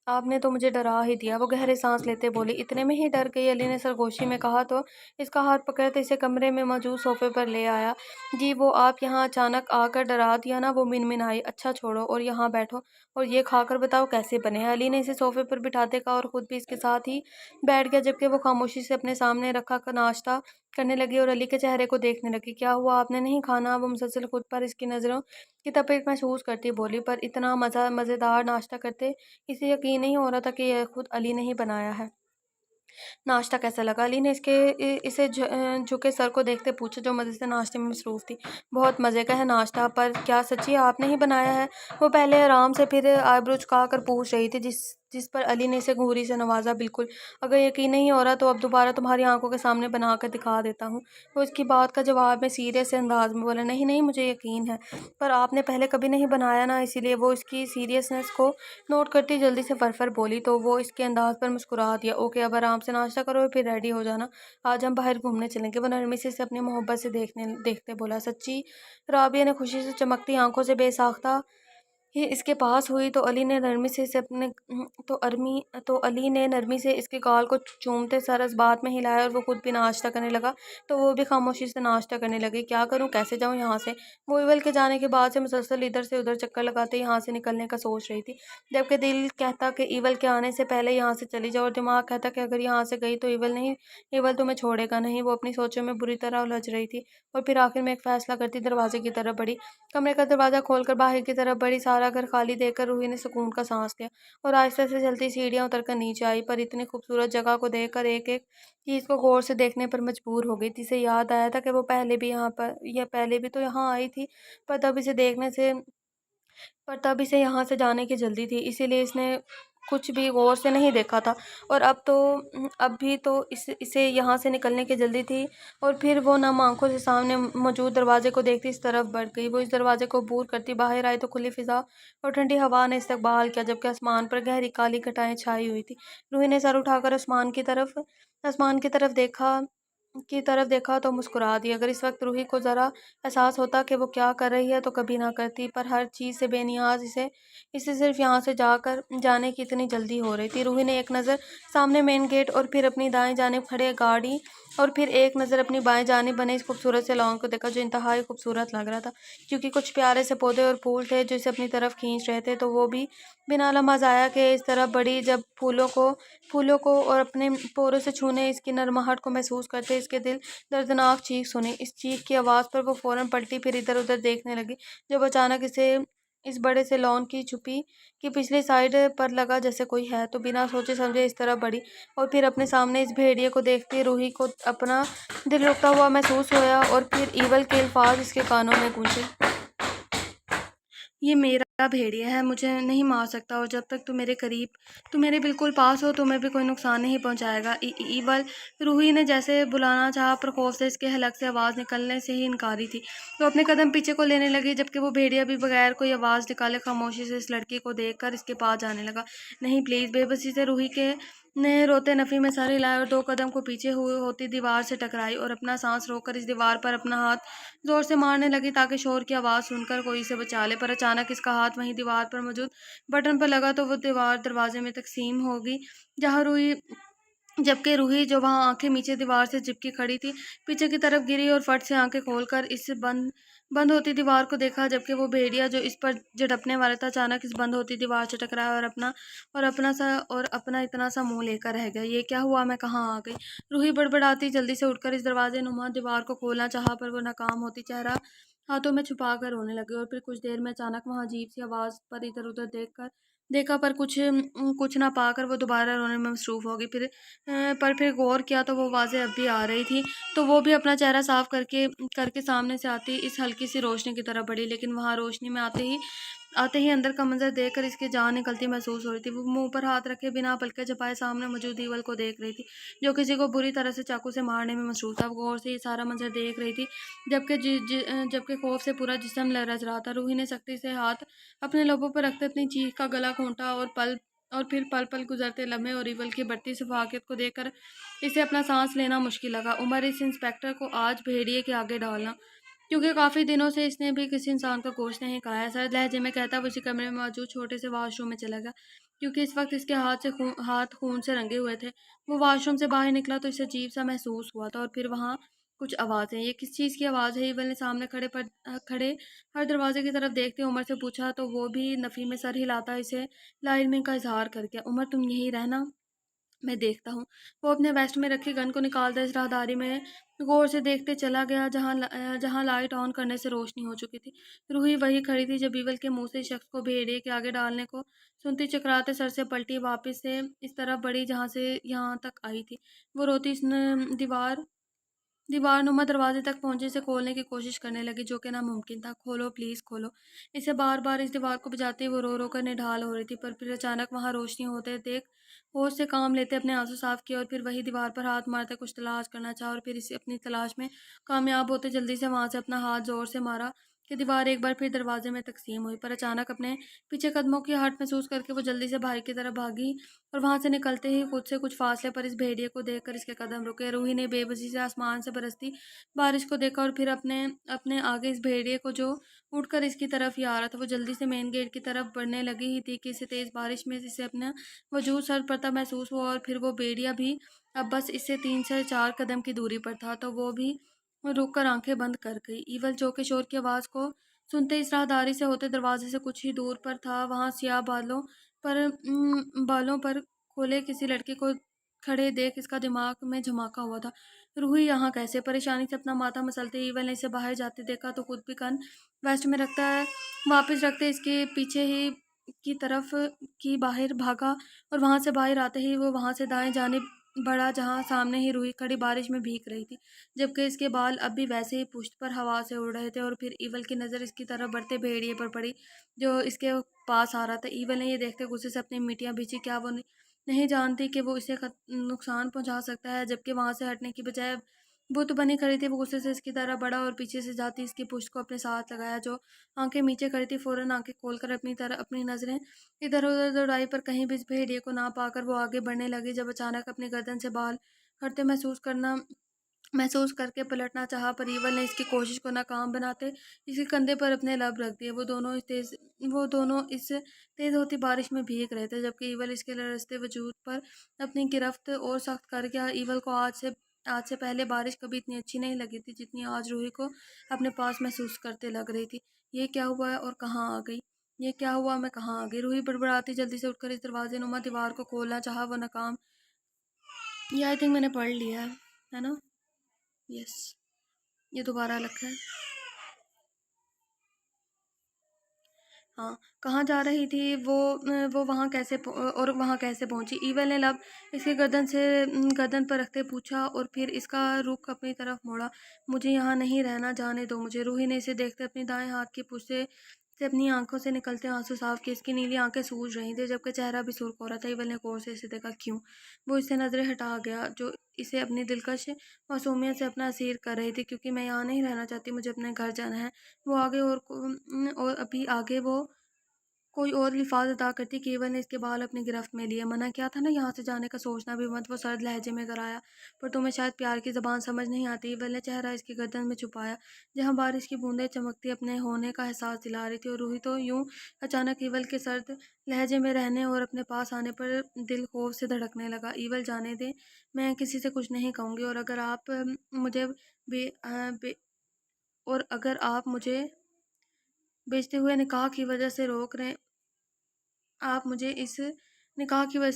آپ نے تو مجھے ڈرا ہی دیا، وہ گہرے سانس لیتے بولی۔ اتنے میں ہی ڈر گئی، علی نے سرگوشی میں کہا تو اس کا ہاتھ پکڑ کر اسے کمرے میں موجود صوفے پر لے آیا۔ جی، وہ آپ یہاں اچانک آ کر ڈرا دیا نا، وہ منمنائی۔ اچھا چھوڑو اور یہاں بیٹھو اور یہ کھا کر بتاؤ کیسے بنے ہیں۔ علی نے اسے صوفے پر بٹھاتے کہا اور خود بھی اس کے ساتھ ہی بیٹھ گیا، جبکہ وہ خاموشی سے اپنے سامنے رکھا ناشتہ کرنے لگی اور علی کے چہرے کو دیکھنے لگی۔ کیا ہوا، آپ نے نہیں کھانا؟ وہ مسلسل خود پر اس کی نظروں کی تپش محسوس کرتی بولی، پر اتنا مزیدار ناشتہ کرتے اسے یقین نہیں ہو رہا تھا کہ یہ خود علی نے ہی بنایا ہے۔ ناشتہ کیسا لگا؟ علی نے اسے جھکے سر کو دیکھتے پوچھا، جو مزے سے ناشتے میں مصروف تھی۔ بہت مزے کا ہے ناشتہ، پر کیا سچی آپ نے ہی بنایا ہے؟ وہ پہلے آرام سے پھر آئبرو جھکا کر پوچھ رہی تھی، جس پر علی نے اسے گھوری سے نوازا۔ بالکل، اگر یقین نہیں ہو رہا تو اب دوبارہ تمہاری آنکھوں کے سامنے بنا کر دکھا دیتا ہوں۔ وہ اس کی بات کا جواب میں سیریس سے انداز میں بولا، نہیں نہیں، مجھے یقین ہے، پر آپ نے پہلے کبھی نہیں بنایا نا، اسی لیے۔ وہ اس کی سیریسنس کو نوٹ کرتی جلدی سے فر بولی تو وہ اس کے انداز پر مسکرا دیا۔ اوکے، اب آرام سے ناشتہ کرو پھر ریڈی ہو جانا، آج ہم باہر گھومنے چلیں گے۔ وہ نرمی سے اسے اپنی محبت سے دیکھتے بولا۔ سچی؟ رابعہ نے خوشی سے چمکتی آنکھوں سے بے ساختہ یہ اس کے پاس ہوئی تو علی نے نرمی سے اسے اپنے تو علی نے نرمی سے اس کے گال کو چومتے سر اس بات میں ہلایا اور وہ خود بھی ناشتہ کرنے لگا تو وہ بھی خاموشی سے ناشتہ کرنے لگی۔ کیا کروں، کیسے جاؤں یہاں سے؟ وہ ایول کے جانے کے بعد سے مسلسل ادھر سے ادھر چکر لگاتے یہاں سے نکلنے کا سوچ رہی تھی، جبکہ دل کہتا کہ ایول کے آنے سے پہلے یہاں سے چلی جاؤ، اور دماغ کہتا کہ اگر یہاں سے گئی تو ایول تمہیں چھوڑے گا نہیں۔ وہ اپنی سوچوں میں بری طرح الجھ رہی تھی اور پھر آخر میں ایک فیصلہ کرتی دروازے کی طرف بڑھی، کمرے کا دروازہ کھول کر باہر کی طرف بڑھی۔ سارا گھر خالی دیکھ کر روحی نے سکون کا سانس لیا اور آہستہ سے چلتی سیڑھیاں اتر کر نیچے آئی، پر اتنی خوبصورت جگہ کو دیکھ کر ایک ایک چیز کو غور سے دیکھنے پر مجبور ہو گئی تھی۔ اسے یاد آیا تھا کہ وہ پہلے بھی تو یہاں آئی تھی، پر تب اسے یہاں سے جانے کی جلدی تھی، اسی لیے اس نے کچھ بھی غور سے نہیں دیکھا تھا، اور اب بھی تو اسے یہاں سے نکلنے کی جلدی تھی۔ اور پھر وہ نم آنکھوں سے سامنے موجود دروازے کو دیکھتی اس طرف بڑھ گئی۔ وہ اس دروازے کو عبور کرتی باہر آئی تو کھلی فضا اور ٹھنڈی ہوا نے استقبال کیا، جبکہ آسمان پر گہری کالی گھٹائیں چھائی ہوئی تھی۔ روحی نے سر اٹھا کر آسمان کی طرف دیکھا تو مسکرا دی۔ اگر اس وقت روحی کو ذرا احساس ہوتا کہ وہ کیا کر رہی ہے تو کبھی نہ کرتی، پر ہر چیز سے بے نیاز اسے صرف یہاں سے جانے کی اتنی جلدی ہو رہی تھی۔ روحی نے ایک نظر سامنے مین گیٹ اور پھر اپنی دائیں جانب کھڑے گاڑی اور پھر ایک نظر اپنی بائیں جانب بنے اس خوبصورت سے لان کو دیکھا، جو انتہائی خوبصورت لگ رہا تھا، کیونکہ کچھ پیارے سے پودے اور پھول تھے جو اسے اپنی طرف کھینچ رہے تھے۔ تو وہ بھی بنا لمحہ ضائع کیے اس طرف بڑھی، جب پھولوں کو اور اپنے پوروں سے چھونے اس کی نرماہٹ کو محسوس کرتے اس کے دل دردناک چیخ سنی۔ اس چیخ کی آواز پر وہ فوراً پلٹی، پھر ادھر ادھر دیکھنے لگی، جب اچانک اسے اس بڑے سے لان کی چھپی کی پچھلی سائیڈ پر لگا جیسے کوئی ہے، تو بنا سوچے سمجھے اس طرف بڑھی اور پھر اپنے سامنے اس بھیڑیے کو دیکھتی روحی کو اپنا دل رکتا ہوا محسوس ہوا، اور پھر ایول کے الفاظ اس کے کانوں میں گونجے۔ یہ میرا بھیڑیا ہے، مجھے نہیں مار سکتا، اور جب تک تو میرے بالکل پاس ہو تمہیں بھی کوئی نقصان نہیں پہنچائے گا۔ ایول، روحی نے جیسے بلانا چاہا، پر خوف سے اس کے حلق سے آواز نکلنے سے ہی انکاری تھی۔ وہ اپنے قدم پیچھے کو لینے لگی، جبکہ وہ بھیڑیا بھی بغیر کوئی آواز نکالے خاموشی سے اس لڑکی کو دیکھ کر اس کے پاس جانے لگا۔ نہیں پلیز، بے بسی سے روحی نے روتے نفی میں سر ہلایا اور 2 قدم کو پیچھے ہوتی دیوار سے ٹکرائی اور اپنا سانس روک کر اس دیوار پر اپنا ہاتھ زور سے مارنے لگی تاکہ شور کی آواز سن کر کوئی اسے بچا لے، پر اچانک اس کا ہاتھ وہیں دیوار پر موجود بٹن پر لگا تو وہ دیوار دروازے میں تقسیم ہو گئی، جبکہ روحی جو وہاں آنکھیں میچے دیوار سے چپکی کھڑی تھی پیچھے کی طرف گری اور فٹ سے آنکھیں کھول کر اس بند ہوتی دیوار کو دیکھا، جبکہ وہ بھیڑیا جو اس پر جھڑپنے والا تھا اچانک اس بند ہوتی دیوار سے ٹکرایا اور اپنا اتنا سا منہ لے کر رہ گیا۔ یہ کیا ہوا، میں کہاں آ گئی؟ روحی بڑبڑاتی جلدی سے اٹھ کر اس دروازے نما دیوار کو کھولنا چاہا، پر وہ ناکام ہوتی چہرہ ہاتھوں میں چھپا کر رونے لگی، اور پھر کچھ دیر میں اچانک وہاں عجیب سی آواز پر ادھر ادھر دیکھا پر کچھ نہ پا کر وہ دوبارہ رونے میں مصروف ہو گئی۔ پھر غور کیا تو وہ آوازیں اب بھی آ رہی تھی، تو وہ بھی اپنا چہرہ صاف کر کے سامنے سے آتی اس ہلکی سی روشنی کی طرف بڑھی، لیکن وہاں روشنی میں آتے ہی اندر کا منظر دیکھ کر اس کی جان نکلتی محسوس ہو رہی تھی۔ وہ منہ پر ہاتھ رکھے بنا پلکیں جھپائے سامنے موجود ایول کو دیکھ رہی تھی، جو کسی کو بری طرح سے چاقو سے مارنے میں مصروف تھا۔ وہ غور سے یہ سارا منظر دیکھ رہی تھی، جبکہ خوف سے پورا جسم لرز رہا تھا۔ روحی نے سختی سے ہاتھ اپنے لبوں پر رکھتے اپنی چیخ کا گلا گھونٹا، اور پھر پل گزرتے لمحے اور ایول کی بڑھتی شفافیت کو دیکھ کر اسے اپنا سانس لینا مشکل لگا۔ عمر اس انسپکٹر کو آج بھیڑیے کے آگے ڈالنا، کیونکہ کافی دنوں سے اس نے بھی کسی انسان کا گوشت نہیں کھایا۔ سرد لہجے میں کہتا وہ اسی کمرے میں موجود چھوٹے سے واش روم میں چلا گیا، کیونکہ اس وقت اس کے ہاتھ خون سے رنگے ہوئے تھے۔ وہ واش روم سے باہر نکلا تو اسے عجیب سا محسوس ہوا تھا، اور پھر وہاں کچھ آوازیں۔ یہ کس چیز کی آواز ہے؟ ایول نے سامنے کھڑے ہر دروازے کی طرف دیکھتے عمر سے پوچھا، تو وہ بھی نفی میں سر ہلاتا اسے لا علمی کا اظہار کر گیا۔ عمر، تم یہیں رہنا، میں دیکھتا ہوں۔ وہ اپنے ویسٹ میں رکھی گن کو نکالتا اس راہداری میں غور سے دیکھتے چلا گیا جہاں لائٹ آن کرنے سے روشنی ہو چکی تھی۔ روحی وہی کھڑی تھی جب ایول کے منہ سے اس شخص کو بھیڑیے کے آگے ڈالنے کو سنتی چکراتے سر سے پلٹی، واپس سے اس طرف بڑھی جہاں سے یہاں تک آئی تھی۔ وہ روتی اس دیوار نما دروازے تک پہنچی، اسے کھولنے کی کوشش کرنے لگی، جو کہ ناممکن تھا۔ کھولو پلیز، کھولو، اسے بار بار اس دیوار کو بجاتی وہ رو کر نڈھال ہو رہی تھی، پر پھر اچانک وہاں روشنی ہوتے دیکھ ہوش سے کام لیتے اپنے آنسو صاف کیے، اور پھر وہی دیوار پر ہاتھ مارتے کچھ تلاش کرنا چاہا، اور پھر اسے اپنی تلاش میں کامیاب ہوتے جلدی سے وہاں سے اپنا ہاتھ زور سے مارا کہ دیوار ایک بار پھر دروازے میں تقسیم ہوئی، پر اچانک اپنے پیچھے قدموں کی ہٹ محسوس کر کے وہ جلدی سے باہر کی طرف بھاگی اور وہاں سے نکلتے ہی خود سے کچھ فاصلے پر اس بھیڑیے کو دیکھ کر اس کے قدم رکے۔ روحی نے بے بسی سے آسمان سے برستی بارش کو دیکھا اور پھر اپنے آگے اس بھیڑیے کو جو اٹھ کر اس کی طرف ہی آ رہا تھا۔ وہ جلدی سے مین گیٹ کی طرف بڑھنے لگی ہی تھی کہ اسے تیز بارش میں اسے اپنا وجود سر پڑتا محسوس ہوا، اور پھر وہ بھیڑیا بھی اب بس اس سے 3 سے 4 قدم کی دوری پر تھا، تو وہ بھی رک کر آنکھیں بند کر گئی۔ ایول جو کہ شور کی آواز کو سنتے اس راہداری سے ہوتے دروازے سے کچھ ہی دور پر تھا، وہاں سیاہ بالوں پر کھولے کسی لڑکے کو کھڑے دیکھ اس کا دماغ میں دھماکہ ہوا تھا۔ روحی یہاں کیسے؟ پریشانی سے اپنا ماتھا مسلتے ایول نے اسے باہر جاتے دیکھا تو خود بھی کن ویسٹ میں واپس رکھتے اس کے پیچھے ہی کی طرف کی باہر بھاگا، اور وہاں سے باہر آتے ہی وہ وہاں سے دائیں جانب بڑھا جہاں سامنے ہی روحی کھڑی بارش میں بھیگ رہی تھی، جبکہ اس کے بال اب بھی ویسے ہی پشت پر ہوا سے اڑ رہے تھے۔ اور پھر ایول کی نظر اس کی طرف بڑھتے بھیڑیے پر پڑی جو اس کے پاس آ رہا تھا۔ ایول نے یہ دیکھتے غصے سے اپنی مٹیاں بھیچی، کیا وہ نہیں جانتی کہ وہ اسے نقصان پہنچا سکتا ہے؟ جبکہ وہاں سے ہٹنے کی بجائے بت بنی کھڑی تھی، وہ غصے سے اس کی طرف بڑھا اور پیچھے سے جاتی اس کی پشت کو اپنے ساتھ لگایا۔ جو آنکھیں نیچے کھڑی تھی فوراً آنکھیں کھول کر اپنی نظریں ادھر ادھر دوڑائی، پر کہیں بھی اس بھیڑیے کو نہ پا کر وہ آگے بڑھنے لگی۔ جب اچانک اپنی گردن سے بال ہٹتے محسوس کر کے پلٹنا چاہا، پر ایول نے اس کی کوشش کو ناکام بناتے اس کے کندھے پر اپنے لب رکھ دیے۔ وہ دونوں اس تیز ہوتی بارش میں بھیگ رہے تھے، جبکہ ایول اس کے لرزتے وجود پر اپنی گرفت اور سخت کر گیا۔ ایول کو آج سے پہلے بارش کبھی اتنی اچھی نہیں لگی تھی جتنی آج روحی کو اپنے پاس محسوس کرتے لگ رہی تھی۔ یہ کیا ہوا ہے اور کہاں آ گئی؟ یہ کیا ہوا؟ میں کہاں آ گئی؟ روحی بڑبڑاتی جلدی سے اٹھ کر اس دروازے نما دیوار کو کھولنا چاہا، وہ ناکام۔ یہ آئی تھنک میں نے پڑھ لیا ہے نا؟ یس، یہ دوبارہ لکھا ہے۔ ہاں، کہاں جا رہی تھی وہ وہاں کیسے پہنچی؟ ایول نے لب اس کی گردن پر رکھتے پوچھا، اور پھر اس کا رخ اپنی طرف موڑا۔ مجھے یہاں نہیں رہنا، جانے دو مجھے۔ روحی نے اسے دیکھتے اپنی دائیں ہاتھ کی پشت سے اپنی آنکھوں سے نکلتے آنسو صاف کیے۔ اس کی نیلی آنکھیں سوج رہی تھیں، جبکہ چہرہ بھی سرخ ہو رہا تھا۔ ایول نے غور سے اسے دیکھا۔ کیوں؟ وہ اس سے نظریں ہٹا گیا جو اسے اپنی دلکش معصومیت سے اپنا اسیر کر رہی تھی۔ کیونکہ میں یہاں نہیں رہنا چاہتی، مجھے اپنے گھر جانا ہے۔ وہ آگے اور ابھی آگے وہ کوئی اور الفاظ ادا کرتی کہ ایول نے اس کے بال اپنی گرفت میں لیے۔ منع کیا تھا نا یہاں سے جانے کا، سوچنا بھی مت، وہ سرد لہجے میں کرایا۔ پر تمہیں شاید پیار کی زبان سمجھ نہیں آتی۔ ایول نے چہرہ اس کی گردن میں چھپایا جہاں بارش کی بوندیں چمکتی اپنے ہونے کا احساس دلا رہی تھی، اور روحی تو یوں اچانک ایول کے سرد لہجے میں رہنے اور اپنے پاس آنے پر دل خوف سے دھڑکنے لگا۔ ایول جانے دے، میں کسی سے کچھ نہیں کہوں گی، اور اگر آپ مجھے بیچتے ہوئے نکاح کی وجہ سے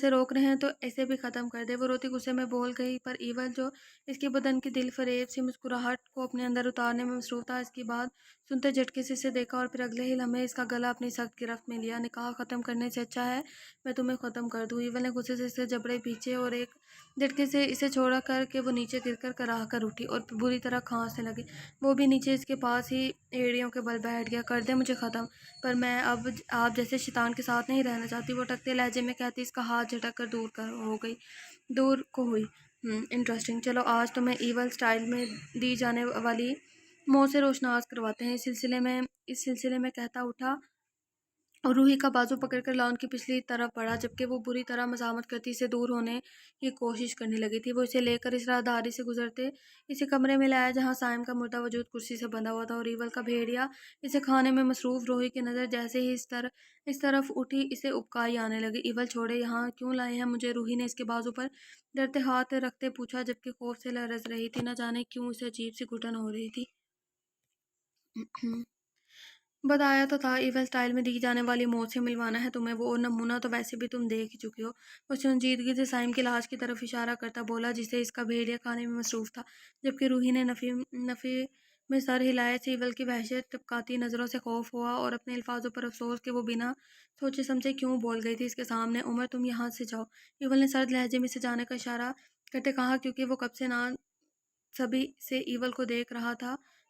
روک رہے ہیں تو اسے بھی ختم کر دے۔ وہ روتی غصے میں بول گئی، پر ایول جو اس کی بدن کی دل فریب سی مسکراہٹ کو اپنے اندر اتارنے میں مصروف تھا، اس کی بات سنتے جھٹکے سے اسے دیکھا، اور پھر اگلے ہی لمحے اس کا گلا اپنی سخت گرفت میں لیا۔ نکاح ختم کرنے سے اچھا ہے میں تمہیں ختم کر دوں۔ ایول نے غصے سے اسے جبڑے پیچھے اور ایک جھٹکے سے اسے چھوڑا کر کے وہ نیچے گر کر کراہ کر اٹھی اور بری طرح کھانسنے لگی۔ وہ بھی نیچے اس کے پاس ہی ایڑیوں کے بل بیٹھ گیا۔ کر دے مجھے ختم، پر میں اب آپ جیسے شیطان کے ساتھ نہیں رہنا چاہتی، وہ ٹکتے لہجے میں کہتی اس کا ہاتھ جھٹک کر دور کو ہوئی۔ انٹرسٹنگ، چلو آج تمہیں ایول سٹائل میں دی جانے والی موت سے روشناس کرواتے ہیں۔ اس سلسلے میں کہتا اٹھا اور روحی کا بازو پکڑ کر لان کی پچھلی طرف بڑھا، جبکہ وہ بری طرح مزاحمت کرتی اسے دور ہونے کی کوشش کرنے لگی تھی۔ وہ اسے لے کر اس راہداری سے گزرتے اسے کمرے میں لایا جہاں صائم کا مردہ وجود کرسی سے بندھا ہوا تھا، اور ایول کا بھیڑیا اسے کھانے میں مصروف۔ روحی کی نظر جیسے ہی اس طرف اٹھی اسے ابکائی آنے لگی۔ ایول چھوڑے، یہاں کیوں لائے ہیں مجھے؟ روحی نے اس کے بازو پر ڈرتے ہاتھ رکھتے پوچھا، جبکہ خوف سے لرز رہی تھی۔ نہ جانے کیوں اسے عجیب سی گھٹن ہو رہی تھی۔ بتایا تو تھا ایول سٹائل میں دی جانے والی موت سے ملوانا ہے تمہیں وہ، اور نمونہ تو ویسے بھی تم دیکھ ہی چکی ہو۔ وہ سنجیدگی سے صائم کی لاش کی طرف اشارہ کرتا بولا جسے اس کا بھیڑیا کھانے میں مصروف تھا، جبکہ روحی نے نفی میں سر ہلایا سے ایول کی وحشت ٹپکاتی نظروں سے خوف ہوا، اور اپنے الفاظوں پر افسوس کہ وہ بنا سوچے سمجھے کیوں بول گئی تھی اس کے سامنے۔ عمر تم یہاں سے جاؤ، ایول نے سرد لہجے میں سے جانے کا اشارہ کرتے کہا، کیونکہ وہ کب سے نہ سبھی سے ایول کو دیکھ رہا تھا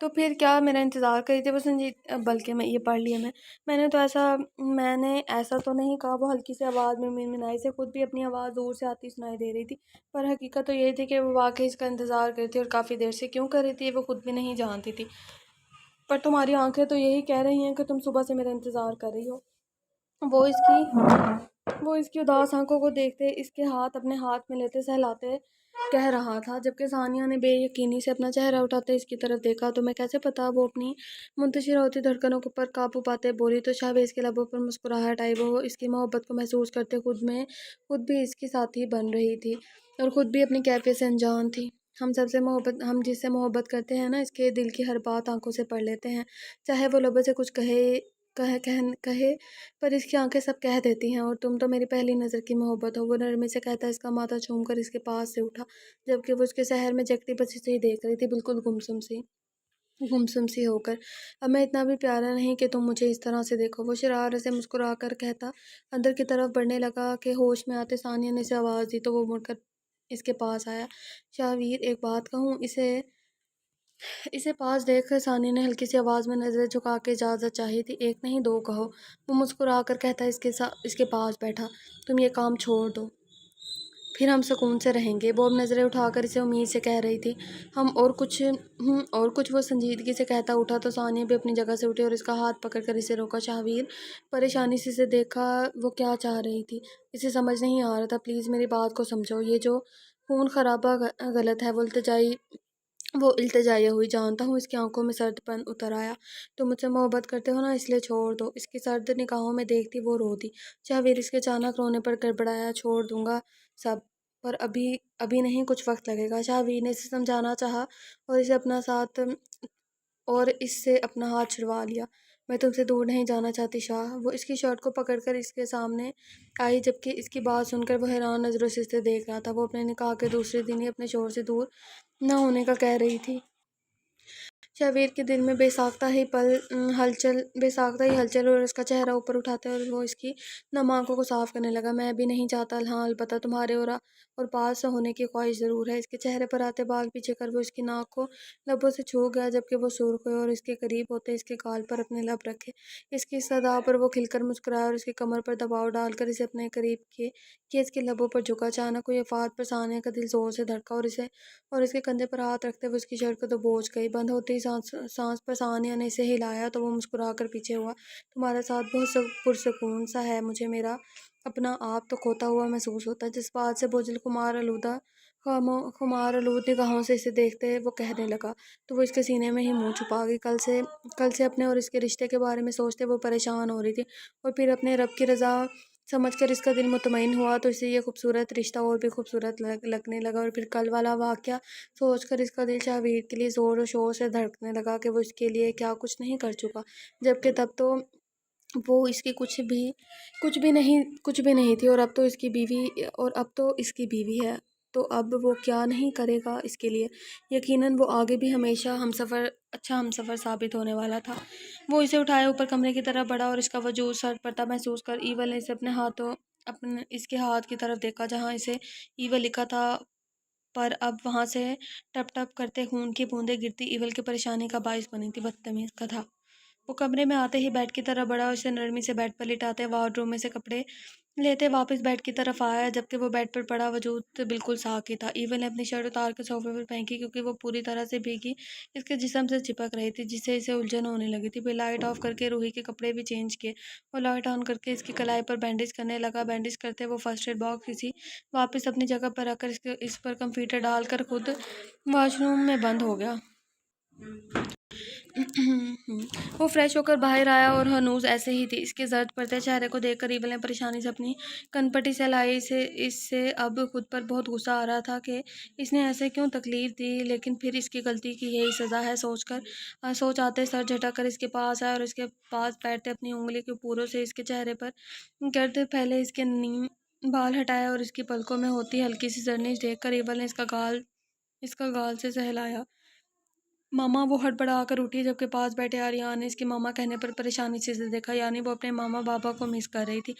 تو پھر کیا میرا انتظار کری تھی وہ سنجید، بلکہ میں یہ پڑھ لیا میں نے ایسا تو نہیں کہا۔ وہ ہلکی سی آواز میں منمنائی سے خود بھی اپنی آواز دور سے آتی سنائی دے رہی تھی، پر حقیقت تو یہ تھی کہ وہ واقعی اس کا انتظار کر رہی تھی، اور کافی دیر سے کیوں کر رہی تھی وہ خود بھی نہیں جانتی تھی۔ پر تمہاری آنکھیں تو یہی کہہ رہی ہیں کہ تم صبح سے میرا انتظار کر رہی ہو۔ وہ اس کی اداس آنکھوں کو دیکھتے، اس کے ہاتھ اپنے ہاتھ میں لیتے سہلاتے کہہ رہا تھا، جبکہ ثانیہ نے بے یقینی سے اپنا چہرہ اٹھاتے اس کی طرف دیکھا۔ تمہیں کیسے پتا؟ وہ اپنی منتشر ہوتی دھڑکنوں پر قابو پاتے بولی تو شہباز کے لبوں پر مسکراہٹ آئی۔ وہ اس کی محبت کو محسوس کرتے خود بھی اس کی ساتھی بن رہی تھی، اور خود بھی اپنی کیفیت سے انجان تھی۔ ہم جس سے محبت کرتے ہیں نا، اس کے دل کی ہر بات آنکھوں سے پڑھ لیتے ہیں، چاہے وہ لبوں سے کچھ کہے پر اس کی آنکھیں سب کہہ دیتی ہیں۔ اور تم تو میری پہلی نظر کی محبت ہو، وہ نرمی سے کہتا اس کا ماتھا چوم کر اس کے پاس سے اٹھا، جبکہ وہ اس کے سحر میں جگتی بچی سے ہی دیکھ رہی تھی، بالکل گمسم سی ہو کر۔ اب میں اتنا بھی پیارا نہیں کہ تم مجھے اس طرح سے دیکھو، وہ شرارت سے مسکرا کر کہتا اندر کی طرف بڑھنے لگا کہ ہوش میں آتے ثانیہ نے اسے آواز دی تو وہ مڑ کر اس کے پاس آیا۔ شاہویر، ایک بات کہوں؟ اسے پاس دیکھ کر ثانیہ نے ہلکی سی آواز میں نظریں جھکا کے اجازت چاہی تھی۔ ایک نہیں دو کہو، وہ مسکرا کر کہتا اس کے پاس بیٹھا۔ تم یہ کام چھوڑ دو، پھر ہم سکون سے رہیں گے۔ وہ اب نظریں اٹھا کر اسے امید سے کہہ رہی تھی۔ اور کچھ وہ سنجیدگی سے کہتا اٹھا تو ثانیہ بھی اپنی جگہ سے اٹھی اور اس کا ہاتھ پکڑ کر اسے روکا۔ شاہویر پریشانی سے اسے دیکھا، وہ کیا چاہ رہی تھی اسے سمجھ نہیں آ رہا تھا۔ پلیز میری بات کو سمجھو، یہ جو خون خرابہ غلط ہے۔ وہ التجائی ہوئی۔ جانتا ہوں۔ اس کی آنکھوں میں سرد پن اتر آیا۔ تم مجھ سے محبت کرتے ہو نا، اس لیے چھوڑ دو۔ اس کی سرد نگاہوں میں دیکھتی وہ رو دی۔ شاہویر اس کے اچانک رونے پر گڑبڑایا۔ چھوڑ دوں گا سب، پر ابھی نہیں، کچھ وقت لگے گا۔ شاہویر نے اسے سمجھانا چاہا اور اس سے اپنا ہاتھ چھڑوا لیا۔ میں تم سے دور نہیں جانا چاہتی شاہ۔ وہ اس کی شرٹ کو پکڑ کر اس کے سامنے آئی، جبکہ اس کی بات سن کر وہ حیران نظروں سے اسے دیکھ رہا تھا۔ وہ اپنے نکاح کے دوسرے دن ہی اپنے شوہر سے دور نہ ہونے کا کہہ رہی تھی۔ شاہویر کے دل میں بے ساختہ ہی ہلچل اور اس کا چہرہ اوپر اٹھاتے اور وہ اس کی نم آنکھوں کو صاف کرنے لگا۔ میں بھی نہیں چاہتا، ہاں البتہ تمہارے اور پاس ہونے کی خواہش ضرور ہے۔ اس کے چہرے پر آتے بال پیچھے کر وہ اس کی ناک کو لبوں سے چھو گیا، جبکہ وہ سرخ ہوئے اور اس کے قریب ہوتے اس کے گال پر اپنے لب رکھے۔ اس کی صدا پر وہ کھل کر مسکرایا اور اس کی کمر پر دباؤ ڈال کر اسے اپنے قریب کیے اس کے لبوں پر جھکا۔ اچانک ہوئی افات پر ثانیہ کا دل زور سے دھڑکا اور اس کے کندھے پر ہاتھ رکھتے ہوئے اس کی شرٹ کو دبوچ گئی۔ بند ہوتی ہی سانس پر ثانیہ نے اسے ہلایا تو وہ مسکرا کر پیچھے ہوا۔ تمہارا ساتھ بہت پرسکون سا ہے، مجھے میرا اپنا آپ تو کھوتا ہوا محسوس ہوتا ہے۔ جذبات سے بوجھل خمار آلود نگاہوں سے اسے دیکھتے وہ کہنے لگا تو وہ اس کے سینے میں ہی منہ چھپا گئی۔ کل سے اپنے اور اس کے رشتے کے بارے میں سوچتے وہ پریشان ہو رہی تھی، اور پھر اپنے رب کی رضا سمجھ کر اس کا دل مطمئن ہوا تو اسے یہ خوبصورت رشتہ اور بھی خوبصورت لگنے لگا۔ اور پھر کل والا واقعہ سوچ کر اس کا دل شاہویر کے لیے زور و شور سے دھڑکنے لگا کہ وہ اس کے لیے کیا کچھ نہیں کر چکا، جبکہ تب تو وہ اس کی کچھ بھی نہیں تھی، اور اب تو اس کی بیوی ہے، تو اب وہ کیا نہیں کرے گا اس کے لیے۔ یقیناً وہ آگے بھی ہمیشہ اچھا ہمسفر ثابت ہونے والا تھا۔ وہ اسے اٹھائے اوپر کمرے کی طرف بڑھا اور اس کا وجود سر پڑتا محسوس کر ایول نے اسے اس کے ہاتھ کی طرف دیکھا جہاں اسے ایول لکھا تھا، پر اب وہاں سے ٹپ ٹپ کرتے خون کی بوندیں گرتی ایول کی پریشانی کا باعث بنی تھی۔ بدتمیز گدھا! وہ کمرے میں آتے ہی بیڈ کی طرف بڑھا اور اسے نرمی سے بیڈ پر لٹاتے وارڈروب میں سے کپڑے لیتے واپس بیڈ کی طرف آیا، جبکہ وہ بیڈ پر پڑا وجود بالکل ساکت تھا۔ ایول نے اپنی شرٹ اتار کے صوفے پر پھینکی کیونکہ وہ پوری طرح سے بھیگی اس کے جسم سے چپک رہی تھی، جس سے اسے الجھن ہونے لگی تھی۔ پھر لائٹ آف کر کے روحی کے کپڑے بھی چینج کیے اور لائٹ آن کر کے اس کی کلائی پر بینڈیج کرنے لگا۔ بینڈیج کرتے وہ فرسٹ ایڈ باکس واپس اپنی جگہ پر رکھ کر اس پر کمپیوٹر ڈال کر خود واش روم میں بند ہو گیا۔ وہ فریش ہو کر باہر آیا اور ہنوز ایسے ہی تھی۔ اس کے زرد پڑتے چہرے کو دیکھ کر ایول نے پریشانی سے اپنی کنپٹی سہلائی۔ اس سے اب خود پر بہت غصہ آ رہا تھا کہ اس نے ایسے کیوں تکلیف دی، لیکن پھر اس کی غلطی کی یہی سزا ہے سوچ آتے سر جھٹک کر اس کے پاس آیا اور اس کے پاس بیٹھتے اپنی انگلی کے پوروں سے اس کے چہرے پر گرد پھیلے اس کے نیم بال ہٹائے اور اس کی پلکوں میں ہوتی ہلکی سی زرنش دیکھ کر ایول نے اس کا گال سے سہلایا۔ ماما! وہ ہڑبڑا کر اٹھی، جبکہ پاس بیٹھے آریان نے اس کی ماما کہنے پر پریشانی سے اسے دیکھا، یعنی وہ اپنے ماما بابا کو مس کر رہی تھی۔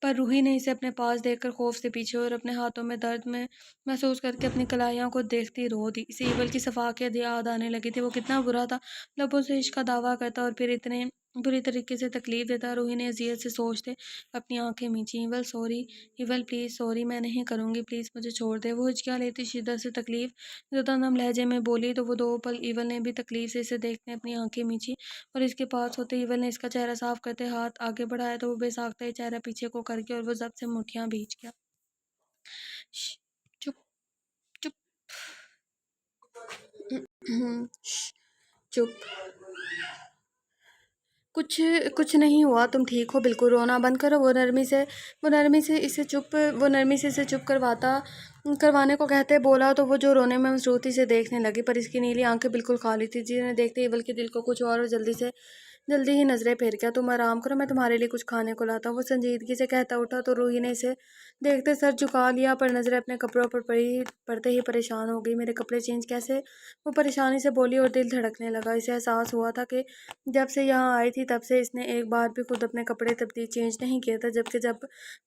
پر روحی نے اسے اپنے پاس دیکھ کر خوف سے پیچھے اور اپنے ہاتھوں میں درد میں محسوس کر کے اپنی کلائیوں کو دیکھتی رو دی۔ اسے ایول کی صفاقیت یاد آنے لگی تھی، وہ کتنا برا تھا، لبوں سے عشق کا دعویٰ کرتا اور پھر اتنے بری طریقے سے تکلیف دیتا۔ روحی نے اذیت سے سوچتے اپنی آنکھیں مینچیں۔ ایول سوری، ایول پلیز سوری، میں نہیں کروں گی، پلیز مجھے چھوڑ دے، وہ ہچکیاں لیتی شدت سے تکلیف زدہ نم لہجے میں بولی۔ تو وہ دو پل ایول نے بھی تکلیف سے اسے دیکھتے اپنی آنکھیں مینچیں اور اس کے پاس ہوتے ایول نے اس کا چہرہ صاف کرتے ہاتھ آگے بڑھایا تو وہ بے ساختہ ہی چہرہ پیچھے کو کر کے اور وہ ضبط سے مٹھیاں بھیج گیا۔ شش، چپ چپ شش، چپ، کچھ کچھ نہیں ہوا، تم ٹھیک ہو، بالکل رونا بند کرو، وہ نرمی سے اسے چپ کروانے کو کہتے بولا تو وہ جو رونے میں مصروف تھی اسے دیکھنے لگی، پر اس کی نیلی آنکھیں بالکل خالی تھی، جنہیں دیکھتے ایول کے دل کو کچھ اور جلدی ہی نظریں پھیر گیا۔ تم آرام کرو، میں تمہارے لیے کچھ کھانے کو لاتا ہوں، وہ سنجیدگی سے کہتا اٹھا تو روحی نے اسے دیکھتے سر جھکا لیا، پر نظریں اپنے کپڑوں پر پڑتے ہی پریشان ہو گئی۔ میرے کپڑے چینج کیسے؟ وہ پریشانی سے بولی اور دل دھڑکنے لگا۔ اسے احساس ہوا تھا کہ جب سے یہاں آئی تھی تب سے اس نے ایک بار بھی خود اپنے کپڑے چینج نہیں کیے تھے،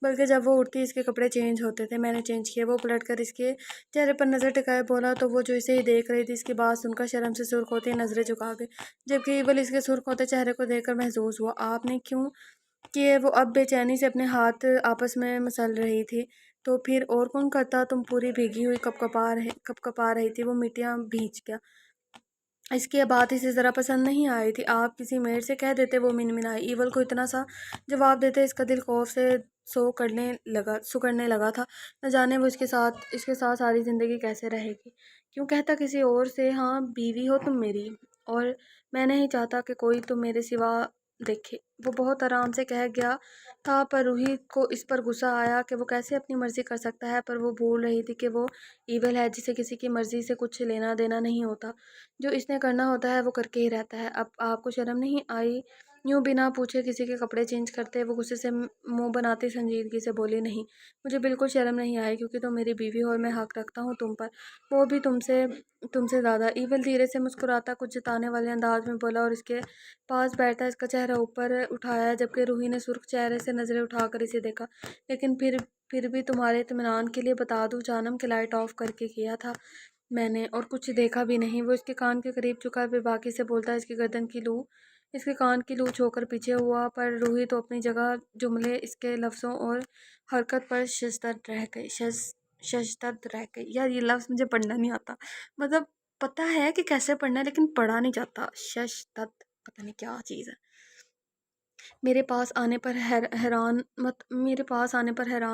بلکہ جب وہ اٹھتی اس کے کپڑے چینج ہوتے تھے۔ میں نے چینج کیے، وہ پلٹ کر اس کے چہرے پر نظر ٹکائے بولا تو وہ جو اسے ہی دیکھ رہی تھی اس کی بات سن کر شرم سے سرخ ہوتی نظریں جھکا گئی، جبکہ ایول اس کے سرخ ہوتے چہرے کو دیکھ کر محظوظ ہوا۔ آپ نے کیوں کیے؟ وہ اب بے چینی سے اپنے ہاتھ آپس میں مسل رہی تھی۔ تو پھر اور کون کرتا؟ تم پوری بھیگی ہوئی کپکپا رہی تھی، وہ مٹیاں بھیج گیا۔ اس کی بات اسے ذرا پسند نہیں آئی تھی۔ آپ کسی میڈ سے کہہ دیتے، وہ منمنائی۔ ایول کو اتنا سا جواب دیتے اس کا دل خوف سے سکڑنے لگا تھا، نہ جانے وہ اس کے ساتھ ساری زندگی کیسے رہے گی۔ کیوں کہتا کسی اور سے؟ ہاں، بیوی ہو تم میری، اور میں نہیں چاہتا کہ کوئی تم میرے سوا دیکھے، وہ بہت آرام سے کہہ گیا تھا، پر روحی کو اس پر غصہ آیا کہ وہ کیسے اپنی مرضی کر سکتا ہے، پر وہ بھول رہی تھی کہ وہ ایول ہے جسے کسی کی مرضی سے کچھ لینا دینا نہیں ہوتا، جو اس نے کرنا ہوتا ہے وہ کر کے ہی رہتا ہے۔ اب آپ کو شرم نہیں آئی یوں بنا پوچھے کسی کے کپڑے چینج کرتے؟ وہ غصے سے منہ بناتی سنجیدگی سے بولی، نہیں، مجھے بالکل شرم نہیں آئی، کیونکہ تم میری بیوی ہو اور میں حق رکھتا ہوں تم پر، وہ بھی تم سے زیادہ۔ ایول دھیرے سے مسکراتا کچھ جتانے والے انداز میں بولا اور اس کے پاس بیٹھتا اس کا چہرہ اوپر اٹھایا، جبکہ روحی نے سرخ چہرے سے نظریں اٹھا کر اسے دیکھا۔ لیکن پھر بھی تمہارے اطمینان کے لیے بتا دوں جانم کہ لائٹ آف کر کے کیا تھا میں نے، اور کچھ دیکھا بھی نہیں۔ وہ اس کے کان کے قریب جھکا پھر باقی سے بولتا، اس کے کان کی لو چھو کر پیچھے ہوا، پر روحی تو اپنی جگہ جملے اس کے لفظوں اور حرکت پر ششدر رہ گئی۔ یار یہ لفظ مجھے پڑھنا نہیں آتا، مطلب پتہ ہے کہ کیسے پڑھنا ہے لیکن پڑھا نہیں جاتا۔ پتہ نہیں کیا چیز ہے۔ میرے پاس آنے پر حیران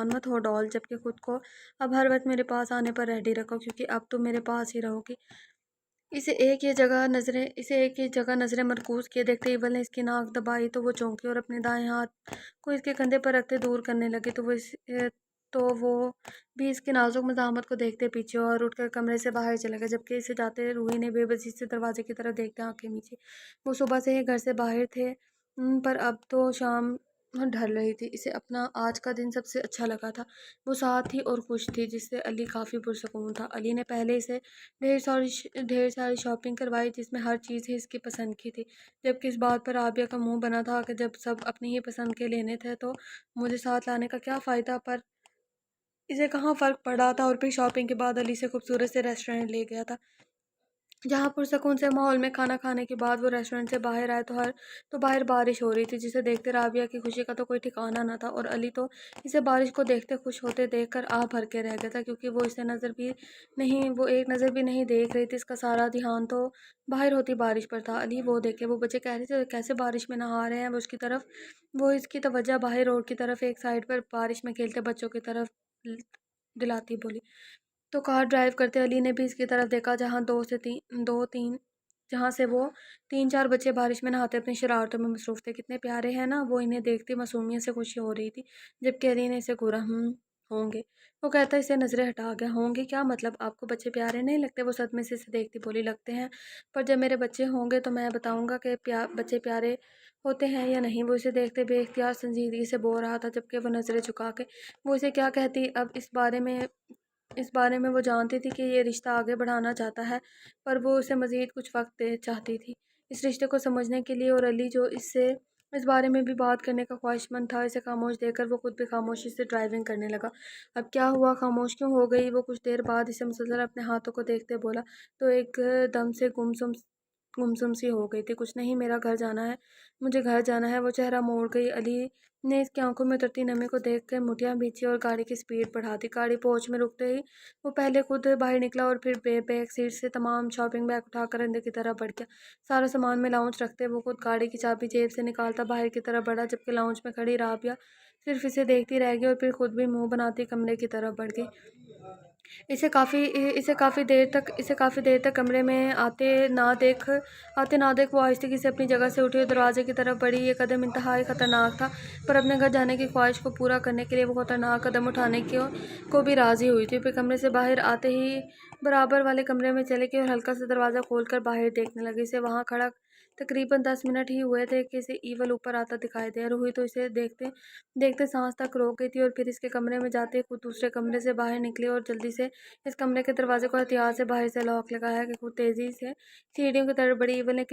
مت ہو ڈال، جبکہ خود کو اب ہر وقت میرے پاس آنے پر ریڈی رکھو، کیونکہ اب تم میرے پاس ہی رہو گی۔ اسے ایک ہی جگہ نظریں مرکوز کیے دیکھتے ایول نے اس کی ناک دبائی تو وہ چونکی اور اپنے دائیں ہاتھ کو اس کے کندھے پر رکھتے دور کرنے لگے، تو وہ بھی اس کی نازک مزاحمت کو دیکھتے پیچھے اور اٹھ کر کمرے سے باہر چلا گیا، جبکہ اسے جاتے روحی نے بے بسی سے دروازے کی طرف دیکھتے آنکھیں میچی۔ وہ صبح سے ہی گھر سے باہر تھے، پر اب تو شام ڈھل رہی تھی۔ اسے اپنا آج کا دن سب سے اچھا لگا تھا، وہ ساتھ تھی اور خوش تھی، جس سے علی کافی پرسکون تھا۔ علی نے پہلے اسے ڈھیر ساری شاپنگ کروائی جس میں ہر چیز ہی اس کی پسند کی تھی، جبکہ اس بات پر رابعہ کا منہ بنا تھا کہ جب سب اپنی ہی پسند کے لینے تھے تو مجھے ساتھ لانے کا کیا فائدہ، پر اسے کہاں فرق پڑا تھا۔ اور پھر شاپنگ کے بعد علی سے خوبصورت سے ریسٹورنٹ لے گیا تھا، جہاں پرسکون سے ماحول میں کھانا کھانے کے بعد وہ ریسٹورنٹ سے باہر آئے تو باہر بارش ہو رہی تھی، جسے دیکھتے رابعہ کی خوشی کا تو کوئی ٹھکانہ نہ تھا، اور علی تو اسے بارش کو دیکھتے خوش ہوتے دیکھ کر آہ بھر کے رہ گیا تھا، کیونکہ وہ ایک نظر بھی نہیں دیکھ رہی تھی، اس کا سارا دھیان تو باہر ہوتی بارش پر تھا۔ علی وہ دیکھے، وہ بچے کہہ رہے تھے کیسے بارش میں نہا رہے ہیں، وہ اس کی توجہ باہر روڈ کی طرف ایک سائڈ پر بارش میں کھیلتے بچوں کی طرف دلاتی بولی۔ تو کار ڈرائیو کرتے علی نے بھی اس کی طرف دیکھا، جہاں سے وہ 3-4 بچے بارش میں نہاتے اپنی شرارتوں میں مصروف تھے۔ کتنے پیارے ہیں نا، وہ انہیں دیکھتی معصومیت سے خوشی ہو رہی تھی، جبکہ علی نے اسے گھورا۔ ہوں گے، وہ کہتا اسے نظریں ہٹا گیا۔ ہوں گے کیا مطلب؟ آپ کو بچے پیارے نہیں لگتے؟ وہ صدمے سے اسے دیکھتی بولی، لگتے ہیں، پر جب میرے بچے ہوں گے تو میں بتاؤں گا کہ بچے پیارے ہوتے ہیں یا نہیں۔ وہ اسے دیکھتے بے اختیار سنجیدگی سے بول رہا تھا، جبکہ وہ نظریں جھکا کے وہ اسے کیا کہتی اب اس بارے میں وہ جانتی تھی کہ یہ رشتہ آگے بڑھانا چاہتا ہے، پر وہ اسے مزید کچھ وقت چاہتی تھی اس رشتے کو سمجھنے کے لیے، اور علی جو اس سے اس بارے میں بھی بات کرنے کا خواہش مند تھا۔ اسے خاموش دیکھ کر وہ خود بھی خاموشی سے ڈرائیونگ کرنے لگا۔ اب کیا ہوا؟ خاموش کیوں ہو گئی؟ وہ کچھ دیر بعد اسے مسلسل اپنے ہاتھوں کو دیکھتے بولا تو ایک دم سے گمسم سی ہو گئی تھی۔ کچھ نہیں، میرا گھر جانا ہے، مجھے گھر جانا ہے۔ وہ چہرہ موڑ گئی۔ علی نے اس کی آنکھوں میں اترتی نمی کو دیکھ کر مٹھیاں بھینچی اور گاڑی کی سپیڈ بڑھا دی۔ گاڑی پہنچ میں رکتے ہی وہ پہلے خود باہر نکلا اور پھر بیک سیٹ سے تمام شاپنگ بیگ اٹھا کر اندر کی طرف بڑھ گیا۔ سارا سامان میں لاؤنج رکھتے وہ خود گاڑی کی چابی جیب سے نکالتا باہر کی طرف بڑھا، جبکہ لاؤنج میں کھڑی رابعہ صرف اسے دیکھتی رہ گئی اور پھر خود بھی منہ بناتی کمرے کی طرف بڑھ گئی۔ اسے کافی دیر تک کمرے میں آتے نہ دیکھ وہ آہستگی سے اپنی جگہ سے اٹھی اور دروازے کی طرف بڑھی۔ یہ قدم انتہائی خطرناک تھا، پر اپنے گھر جانے کی خواہش کو پورا کرنے کے لیے وہ خطرناک قدم اٹھانے کو بھی راضی ہوئی تھی۔ پھر کمرے سے باہر آتے ہی برابر والے کمرے میں چلے گئی اور ہلکا سا دروازہ کھول کر باہر دیکھنے لگی۔ اسے وہاں کھڑا تقریباً 10 منٹ ہی ہوئے تھے کہ اسے ایول اوپر آتا دکھائی دیا۔ روحی تو اسے دیکھتے دیکھتے سانس تک روک گئی تھی اور پھر اس کے کمرے میں جاتے ہی خود دوسرے کمرے سے باہر نکلی اور جلدی سے اس کمرے کے دروازے کو احتیاط سے باہر سے لاک لگایا کہ خود تیزی سے سیڑھیوں کی طرف بڑھی۔ ایول نے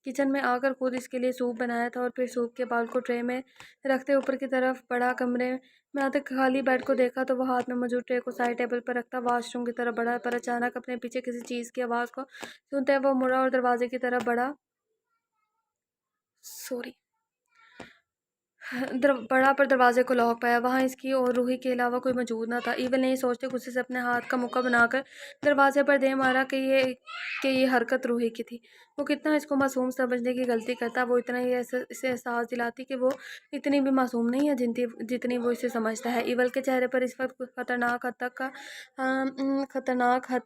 کچن میں آ کر خود اس کے لیے سوپ بنایا تھا اور پھر سوپ کے بال کو ٹرے میں رکھتے اوپر کی طرف بڑھا۔ کمرے میں آتے خالی بیڈ کو دیکھا تو وہ ہاتھ میں موجود ٹرے کو سائڈ ٹیبل پر رکھتا واش روم کی طرف بڑھا، پر اچانک اپنے پیچھے کسی چیز کی آواز کو سنتے وہ مڑا اور دروازے کی طرف بڑا پر دروازے کو لاک پایا۔ وہاں اس کی اور روحی کے علاوہ کوئی موجود نہ تھا۔ ایول نے یہ سوچتے غصے سے اپنے ہاتھ کا مکہ بنا کر دروازے پر دے مارا کہ یہ حرکت روحی کی تھی۔ وہ کتنا اس کو معصوم سمجھنے کی غلطی کرتا، وہ اتنا ہی اسے احساس دلاتی کہ وہ اتنی بھی معصوم نہیں ہے جتنی وہ اسے سمجھتا ہے۔ ایول کے چہرے پر اس وقت خطرناک حد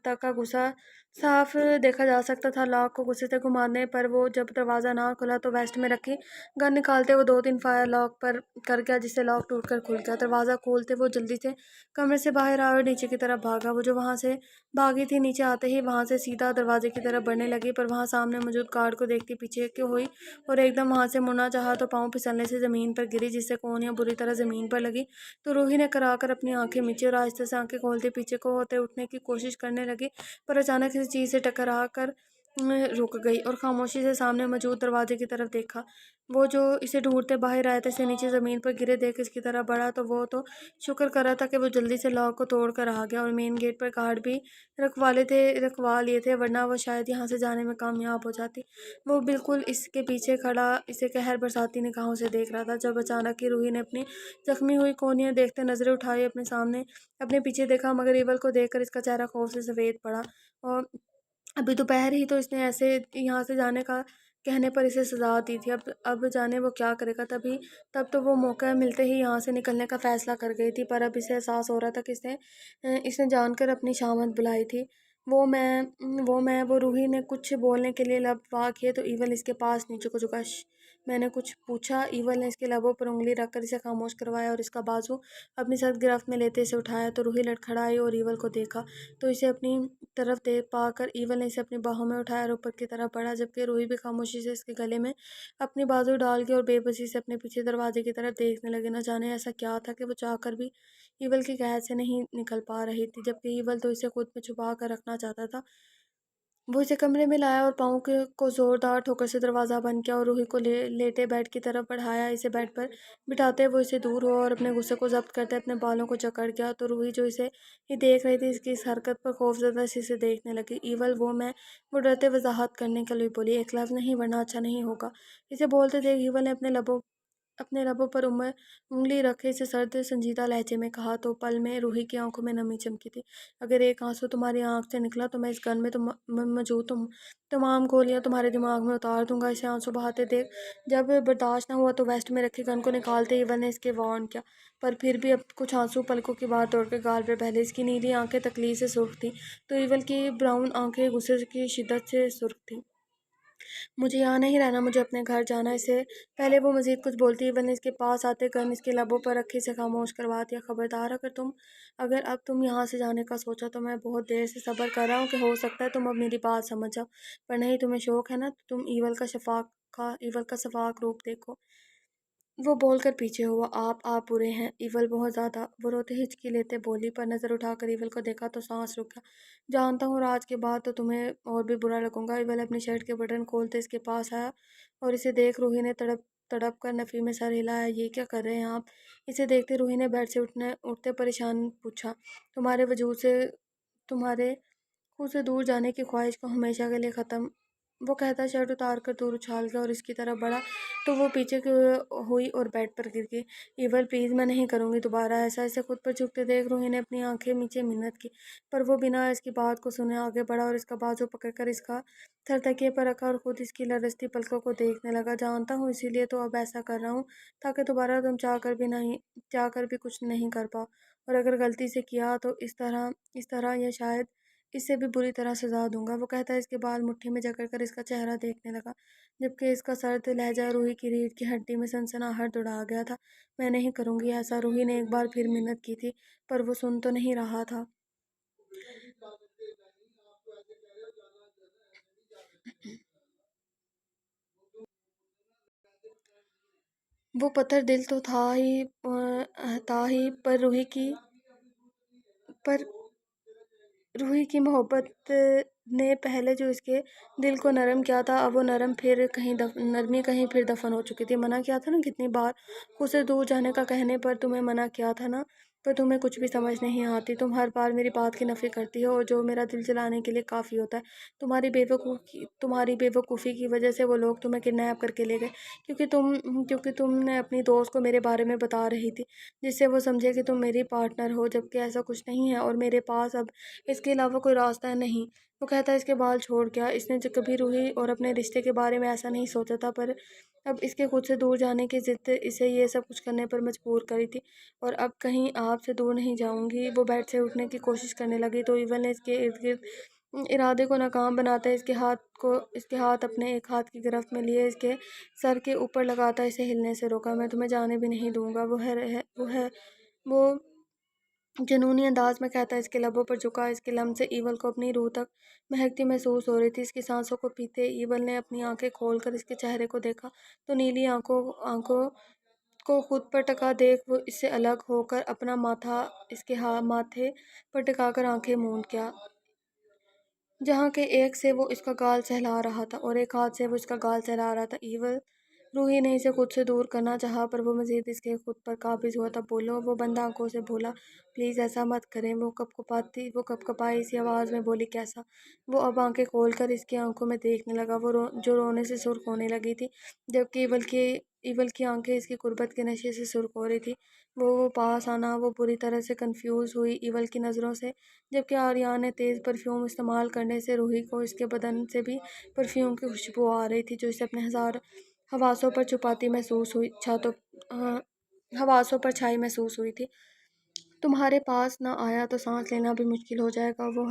تک کا غصہ صاف دیکھا جا سکتا تھا۔ لاک کو غصے سے گھمانے پر وہ جب دروازہ نہ کھلا تو ویسٹ میں رکھی گن نکالتے وہ 2-3 فائر لاک پر کر گیا، جس سے لاک ٹوٹ کر کھل گیا۔ دروازہ کھولتے وہ جلدی سے کمرے سے باہر آیا اور نیچے کی طرف بھاگا۔ وہ جو وہاں سے بھاگی تھی نیچے آتے ہی وہاں سے سیدھا دروازے کی طرف بڑھنے لگی، پر وہاں سامنے موجود گارڈ کو دیکھتی پیچھے کی ہوئی اور ایک دم وہاں سے مڑنا چاہا تو پاؤں پھسلنے سے زمین پر گری، جس سے کونیاں بری طرح زمین پر لگی۔ تو روحی نے کرا کر اپنی آنکھیں مچھی اور آہستہ سے آنکھیں کھولتے پیچھے کو ہوتے اٹھنے کی کوشش کرنے لگی، پر اچانک کسی چیز سے ٹکرا کر رک گئی اور خاموشی سے سامنے موجود دروازے کی طرف دیکھا۔ وہ جو اسے ڈھونڈتے باہر آئے تھے اسے نیچے زمین پر گرے دیکھ اس کی طرف بڑھا تو وہ تو شکر کر رہا تھا کہ وہ جلدی سے لاک کو توڑ کر آ گیا اور مین گیٹ پر گارڈ بھی رکھوا لیے تھے، ورنہ وہ شاید یہاں سے جانے میں کامیاب ہو جاتی۔ وہ بالکل اس کے پیچھے کھڑا اسے قہر برساتی نگاہوں سے دیکھ رہا تھا، جب اچانک ہی روحی نے اپنی زخمی ہوئی کونیاں دیکھتے نظریں اٹھائی، اپنے پیچھے دیکھا، مگر ایول کو دیکھ کر اس کا چہرہ خوف سے سفید پڑا۔ اور ابھی دوپہر ہی تو اس نے ایسے یہاں سے جانے کا کہنے پر اسے سزا دی تھی، اب جانے وہ کیا کرے گا۔ تب تو وہ موقع ملتے ہی یہاں سے نکلنے کا فیصلہ کر گئی تھی، پر اب اسے احساس ہو رہا تھا کہ اس نے جان کر اپنی شامت بلائی تھی۔ وہ روحی نے کچھ بولنے کے لیے لب وا کیے تو ایول اس کے پاس نیچے کو جھکا۔ میں نے کچھ پوچھا؟ ایول نے اس کے لبوں پر انگلی رکھ کر اسے خاموش کروایا اور اس کا بازو اپنی سخت گرفت میں لیتے اسے اٹھایا تو روحی لڑکھڑائی اور ایول کو دیکھا تو اسے اپنی طرف دیکھ پا کر ایول نے اسے اپنی باہوں میں اٹھایا اور اوپر کی طرف بڑھا، جبکہ روحی بھی خاموشی سے اس کے گلے میں اپنی بازو ڈال کے اور بے بسی سے اپنے پیچھے دروازے کی طرف دیکھنے لگے۔ نہ جانے ایسا کیا تھا کہ وہ چاہ کر بھی ایول کی قید سے نہیں نکل پا رہی تھی، جبکہ ایول تو اسے خود میں چھپا کر رکھنا چاہتا تھا۔ وہ اسے کمرے میں لایا اور پاؤں کو زوردار ٹھوکر سے دروازہ بند کیا اور روحی کو لیٹے بیڈ کی طرف بڑھایا۔ اسے بیڈ پر بٹھاتے وہ اسے دور ہوا اور اپنے غصے کو ضبط کرتے اپنے بالوں کو جکڑ گیا تو روحی جو اسے ہی دیکھ رہی تھی اس کی اس حرکت پر خوفزدہ سی سے دیکھنے لگی۔ ایول وہ ڈرتے وضاحت کرنے کے لیے بولی، ایک لفظ نہیں ورنہ اچھا نہیں ہوگا۔ اسے بولتے دیکھ ایول نے اپنے لبوں پر انگلی رکھے اسے سرد سنجیدہ لہجے میں کہا تو پل میں روحی کی آنکھوں میں نمی چمکی تھی۔ اگر ایک آنسو تمہاری آنکھ سے نکلا تو میں اس گن میں موجود تمام گولیاں تمہارے دماغ میں اتار دوں گا۔ اسے آنسو بہاتے دیکھ جب برداشت نہ ہوا تو ویسٹ میں رکھی گن کو نکالتے ایول نے اس کے وارن کیا، پر پھر بھی اب کچھ آنسو پلکوں کی بات توڑ کے گال پر بہلے۔ اس کی نیلی آنکھیں تکلیف سے سرخ تھیں تو ایول کی براؤن آنکھیں غصے کی شدت سے سرخ تھیں۔ مجھے یہاں نہیں رہنا، مجھے اپنے گھر جانا۔ اس سے پہلے وہ مزید کچھ بولتی ایول نے اس کے پاس آتے گن اس کے لبوں پر رکھے اسے خاموش کروا دیا۔ خبردار، اگر اب تم یہاں سے جانے کا سوچا تو میں بہت دیر سے صبر کر رہا ہوں کہ ہو سکتا ہے تم اب میری بات سمجھ جاؤ، پر نہیں، تمہیں شوق ہے نا، تم ایول کا شفاق روپ دیکھو۔ وہ بول کر پیچھے ہوا۔ آپ برے ہیں ایول بہت زیادہ، وہ روتے ہچکی لیتے بولی، پر نظر اٹھا کر ایول کو دیکھا تو سانس رک گیا۔ جانتا ہوں آج کے بعد تو تمہیں اور بھی برا لگوں گا۔ ایول اپنی شرٹ کے بٹن کھولتے اس کے پاس آیا اور اسے دیکھ روحی نے تڑپ تڑپ کر نفی میں سر ہلایا۔ یہ کیا کر رہے ہیں آپ؟ اسے دیکھتے روحی نے بیڈ سے اٹھتے پریشان پوچھا، تمہارے خود سے دور جانے کی خواہش کو ہمیشہ کے لیے ختم؟ وہ کہتا شرٹ اتار کر دور اچھال گیا اور اس کی طرف بڑھا تو وہ پیچھے کی ہوئی اور بیڈ پر گر گئی۔ ایول پلیز، میں نہیں کروں گی دوبارہ ایسا۔ اسے خود پر جھکتے دیکھ روحی نے اپنی آنکھیں نیچے منت کی، پر وہ بنا اس کی بات کو سنے آگے بڑھا اور اس کا بازو پکڑ کر اس کا سر تکیے پر رکھا اور خود اس کی لرزتی پلکوں کو دیکھنے لگا۔ جانتا ہوں، اسی لیے تو اب ایسا کر رہا ہوں تاکہ دوبارہ تم چاہ کر بھی کچھ نہیں کر پاؤ، اور اگر غلطی سے کیا تو اس طرح یا شاید اس سے بھی بری طرح سزا دوں گا۔ وہ کہتا ہے اس کے بال مٹھی میں جکڑ کر اس کا چہرہ دیکھنے لگا، جبکہ اس کا سرد لہجہ روحی کی ریڑھ کی ہڈی میں سنسناہٹ دوڑا گیا تھا۔ میں نہیں کروں گی ایسا، روحی نے ایک بار پھر منت کی تھی، پر وہ سن تو نہیں رہا تھا۔ وہ پتھر دل تو تھا ہی، پر روحی کی محبت نے پہلے جو اس کے دل کو نرم کیا تھا، اب وہ نرمی کہیں پھر دفن ہو چکی تھی۔ منع کیا تھا نا کتنی بار، خود سے دور جانے کا کہنے پر تمہیں منع کیا تھا نا، پر تمہیں کچھ بھی سمجھ نہیں آتی۔ تم ہر بار میری بات کی نفی کرتی ہو، اور جو میرا دل جلانے کے لیے کافی ہوتا ہے۔ تمہاری بے وقوفی کی وجہ سے وہ لوگ تمہیں کڈنیپ کر کے لے گئے، کیونکہ تم نے اپنی دوست کو میرے بارے میں بتا رہی تھی، جس سے وہ سمجھے کہ تم میری پارٹنر ہو، جبکہ ایسا کچھ نہیں ہے، اور میرے پاس اب اس کے علاوہ کوئی راستہ نہیں۔ وہ کہتا ہے اس کے بال چھوڑ گیا۔ اس نے کبھی روحی اور اپنے رشتے کے بارے میں ایسا نہیں سوچا تھا، پر اب اس کے خود سے دور جانے کی ضد اسے یہ سب کچھ کرنے پر مجبور کری تھی، اور اب کہیں آپ سے دور نہیں جاؤں گی۔ وہ بیڈ سے اٹھنے کی کوشش کرنے لگی تو ایول نے اس کے ارد گرد ارادے کو ناکام بناتے اس کے ہاتھ اپنے ایک ہاتھ کی گرفت میں لیے اس کے سر کے اوپر لگاتا اسے ہلنے سے روکا۔ میں تمہیں جانے بھی نہیں دوں گا، وہ جنونی انداز میں کہتا ہے۔ اس کے لبوں پر جھکا اس کے لمس سے ایول کو اپنی روح تک مہکتی محسوس ہو رہی تھی۔ اس کی سانسوں کو پیتے ایول نے اپنی آنکھیں کھول کر اس کے چہرے کو دیکھا تو نیلی آنکھوں کو خود پر ٹکا دیکھ وہ اس سے الگ ہو کر اپنا ماتھا اس کے ماتھے پر ٹکا کر آنکھیں موند گیا، جہاں کہ ایک سے وہ اس کا گال سہلا رہا تھا اور ایک ہاتھ سے وہ اس کا گال سہلا رہا تھا۔ روحی نے اسے خود سے دور کرنا چاہا، پر وہ مزید اس کے خود پر قابض ہوا تھا۔ بولو، وہ بند آنکھوں سے بولا، پلیز ایسا مت کریں۔ وہ کپ کپائی سی آواز میں بولی، کیسا؟ وہ اب آنکھیں کھول کر اس کی آنکھوں میں دیکھنے لگا، جو رونے سے سرخ ہونے لگی تھی، جبکہ ایول کی آنکھیں اس کی قربت کے نشے سے سرخ ہو رہی تھی۔ وہ پاس آنا، وہ بری طرح سے کنفیوز ہوئی ایول کی نظروں سے، جبکہ آریان نے تیز پرفیوم استعمال کرنے سے روحی کو اس کے بدن سے بھی پرفیوم کی خوشبو آ رہی تھی، جو اسے اپنے حواسوں پر چھائی محسوس ہوئی تھی۔ تمہارے پاس نہ آیا تو سانس لینا بھی مشکل ہو جائے گا، وہ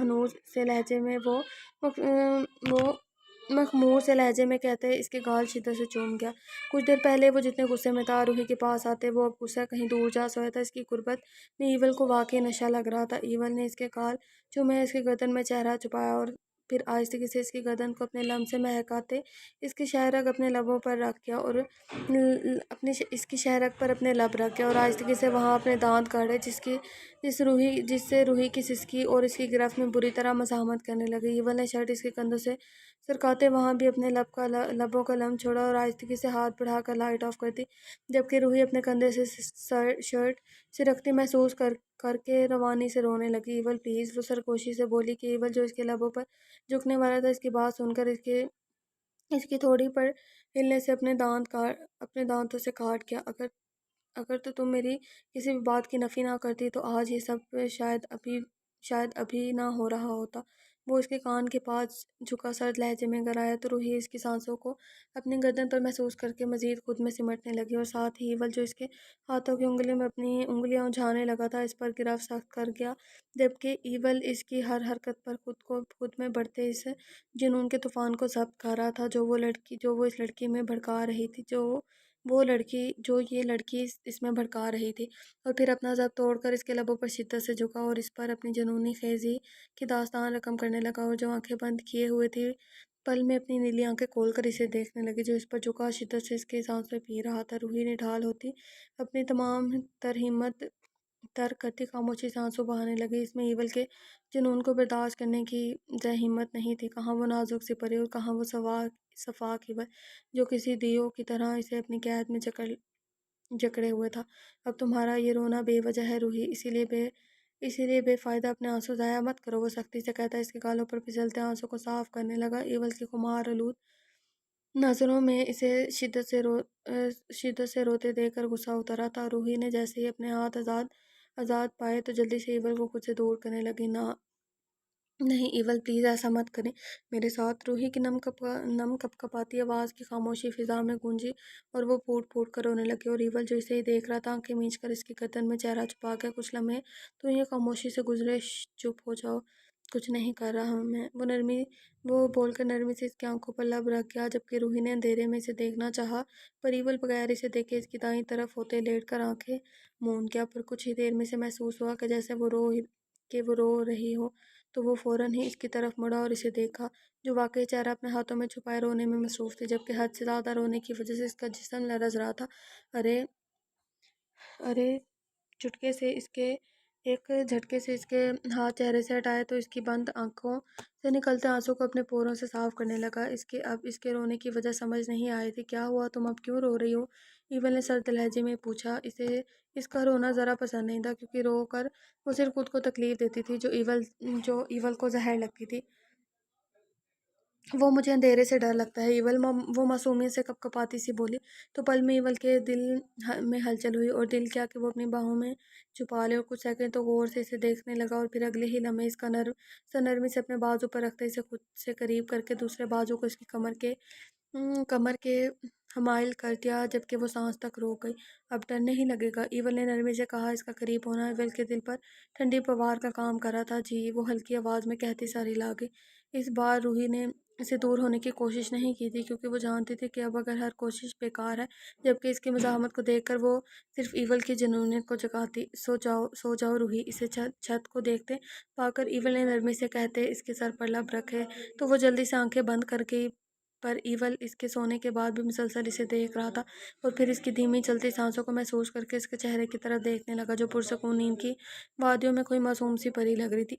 مخمور سے لہجے میں کہتے اس کے گال شدت سے چوم گیا۔ کچھ دیر پہلے وہ جتنے غصے میں تھا روحی کے پاس آتے، وہ اب غصہ کہیں دور جا سویا تھا۔ اس کی قربت میں ایول کو واقعی نشہ لگ رہا تھا۔ ایول نے اس کے گال چومے، اس کی گردن میں چہرہ چھپایا اور پھر آہستگی سے اس کی گردن کو اپنے لمس سے مہکاتے اس کی شہہ رگ اپنے لبوں پر رکھ گیا اور اس کی شہہ رگ پر اپنے لب رکھ گیا اور آہستگی سے وہاں اپنے دانت کاٹے، جس سے روحی کی سسکی اور اس کی گرفت میں بری طرح مزاحمت کرنے لگی۔ ایول نے شرٹ اس کے کندھوں سے سرکاتے وہاں بھی اپنے لبوں کا لمس چھوڑا اور آہستگی سے ہاتھ بڑھا کر لائٹ آف کر دی، جبکہ روحی اپنے کندھے سے شرٹ سرکتی محسوس کر کے روانی سے رونے لگی۔ ایول پلیز، وہ سرگوشی سے بولی کہ ایول جو اس کے لبوں پر جھکنے والا تھا، اس کی بات سن کر اس کی تھوڑی پر ہلنے سے اپنے دانتوں سے کاٹ گیا۔ اگر تو تم میری کسی بھی بات کی نفی نہ کرتی تو آج یہ سب شاید ابھی نہ ہو رہا ہوتا۔ وہ اس کے کان کے پاس جھکا سرد لہجے میں گرایا تو روحی اس کی سانسوں کو اپنی گردن پر محسوس کر کے مزید خود میں سمٹنے لگی، اور ساتھ ہی ایول جو اس کے ہاتھوں کی انگلیوں میں اپنی انگلیاں الجھانے لگا تھا، اس پر گرفت سخت کر گیا، جبکہ ایول اس کی ہر حرکت پر خود میں بڑھتے اس جنون کے طوفان کو ضبط کر رہا تھا جو وہ اس لڑکی میں بھڑکا رہی تھی، جو یہ لڑکی اس میں بھڑکا رہی تھی، اور پھر اپنا ضبط توڑ کر اس کے لبوں پر شدت سے جھکا اور اس پر اپنی جنونی خیزی کی داستان رقم کرنے لگا، اور جو آنکھیں بند کیے ہوئے تھی پل میں اپنی نیلی آنکھیں کھول کر اسے دیکھنے لگی، جو اس پر جھکا شدت سے اس کی سانسیں پی رہا تھا۔ روحی نے ڈھال ہوتی اپنی تمام تر ہمت ترک کرتی خاموشی سے آنسو بہانے لگی۔ اس میں ایول کے جنون کو برداشت کرنے کی ذہ ہمت نہیں تھی، کہاں وہ نازک سی پری اور کہاں وہ صفاک ایول جو کسی دیو کی طرح اسے اپنی قید میں جکڑے ہوئے تھا۔ اب تمہارا یہ رونا بے وجہ ہے روحی، اسی لیے بے فائدہ اپنے آنسو ضائع مت کرو، وہ سختی سے کہتا اس کے گالوں پر پھسلتے آنسو کو صاف کرنے لگا۔ ایول کی خمار آلود نظروں میں اسے شدت سے روتے دیکھ کر غصہ اترا تھا۔ روحی نے جیسے ہی اپنے ہاتھ آزاد پائے تو جلدی سے ایول کو خود سے دور کرنے لگی۔ نہیں ایول، پلیز ایسا مت کریں میرے ساتھ۔ روحی کی نم کپکپاتی آواز کی خاموشی فضا میں گونجی اور وہ پھوٹ پھوٹ کر رونے لگی، اور ایول جو اسے ہی دیکھ رہا تھا آنکھیں میچ کر اس کی گردن میں چہرہ چھپا کے کچھ لمحے تو یہ خاموشی سے گزرے۔ چپ ہو جاؤ، کچھ نہیں کر رہا میں، وہ بول کر نرمی سے اس کی آنکھوں پر لب رکھ گیا، جبکہ روحی نے اندھیرے میں اسے دیکھنا چاہا، پر ایول بغیر اسے دیکھے اس کی دائیں طرف ہوتے لیٹ کر آنکھیں موند گیا۔ پر کچھ ہی دیر میں اسے محسوس ہوا کہ جیسے وہ رو رہی ہو، تو وہ فوراً ہی اس کی طرف مڑا اور اسے دیکھا، جو واقعی چہرہ اپنے ہاتھوں میں چھپائے رونے میں مصروف تھی، جبکہ حد سے زیادہ رونے کی وجہ سے اس کا جسم لرز رہا تھا۔ ارے ایک جھٹکے سے اس کے ہاتھ چہرے سے ہٹائے تو اس کی بند آنکھوں سے نکلتے آنسوں کو اپنے پوروں سے صاف کرنے لگا۔ اب اس کے رونے کی وجہ سمجھ نہیں آئی تھی۔ کیا ہوا، تم اب کیوں رو رہی ہو؟ ایول نے سرد لہجے میں پوچھا۔ اسے اس کا رونا ذرا پسند نہیں تھا، کیونکہ رو کر وہ صرف خود کو تکلیف دیتی تھی، جو ایول کو زہر لگتی تھی۔ وہ مجھے اندھیرے سے ڈر لگتا ہے ایول، وہ معصومیت سے کپکپاتی سی بولی۔ تو پل میں ایول کے دل میں ہلچل ہوئی، اور دل کیا کہ وہ اپنی باہوں میں چھپا لے، اور کچھ سیکنڈ تو غور سے اسے دیکھنے لگا، اور پھر اگلے ہی لمحے اس کا نرمی سے اپنے بازو پر رکھتے اسے خود سے قریب کر کے دوسرے بازو کو اس کی کمر کے حمائل کر دیا، جبکہ وہ سانس تک روک گئی۔ اب ڈر نہیں لگے گا، ایول نے نرمی سے کہا۔ اس کا قریب ہونا ایول کے دل پر ٹھنڈی پھوار کا کام کر رہا تھا۔ جی، وہ ہلکی آواز میں کہتی ساری لاگے۔ اس بار روحی نے اسے دور ہونے کی کوشش نہیں کی تھی، کیونکہ وہ جانتی تھی کہ اب اگر ہر کوشش بیکار ہے، جبکہ اس کی مزاحمت کو دیکھ کر وہ صرف ایول کی جنونیت کو جگاتی۔ سو جاؤ روحی، اسے چھت کو دیکھتے پا کر ایول نے نرمی سے کہتے اس کے سر پر لب رکھے تو وہ جلدی سے آنکھیں بند کر گئی، پر ایول اس کے سونے کے بعد بھی مسلسل اسے دیکھ رہا تھا، اور پھر اس کی دھیمی چلتی سانسوں کو محسوس کر کے اس کے چہرے کی طرف دیکھنے لگا، جو پرسکون نیند کی وادیوں میں کوئی معصوم سی پری لگ رہی تھی۔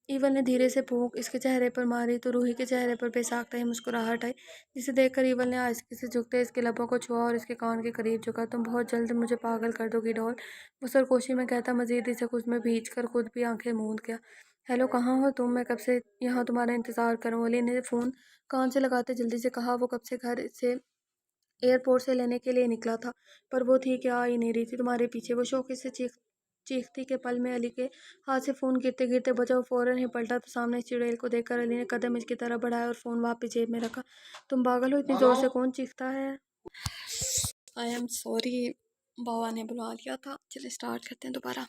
ایول نے دھیرے سے پھونک اس کے چہرے پر ماری تو روحی کے چہرے پر بے ساختہ ہی مسکراہٹ آئی، جسے دیکھ کر ایول نے آہستگی سے جھکتے اس کے لبوں کو چھوا اور اس کے کان کے قریب جھکا۔ تم بہت جلد مجھے پاگل کر دو گی ڈول، وہ سرگوشی میں کہتا مزید اسے خود میں بھیج کر خود بھی آنکھیں موند گیا۔ ہیلو، کہاں ہو تم؟ میں کب سے یہاں تمہارا انتظار کروں، علی نے فون کان سے لگاتے جلدی سے کہا۔ وہ کب سے گھر سے ایئرپورٹ سے لینے کے لیے نکلا تھا، پر وہ تھی کہ آ ہی نہیں رہی تھی تمہارے پیچھے، وہ شوقی سے چیختی کے پل میں علی کے ہاتھ سے فون گرتے گرتے بجا۔ وہ فوراً ہی پلٹا تو سامنے اس چڑیل کو دیکھ کر علی نے قدم اس کی طرف بڑھایا اور فون واپس جیب میں رکھا۔ تم پاگل ہو، اتنی زور سے کون چیختا ہے؟ آئی ایم سوری، بابا نے بلا لیا تھا، چلے اسٹارٹ کرتے ہیں دوبارہ۔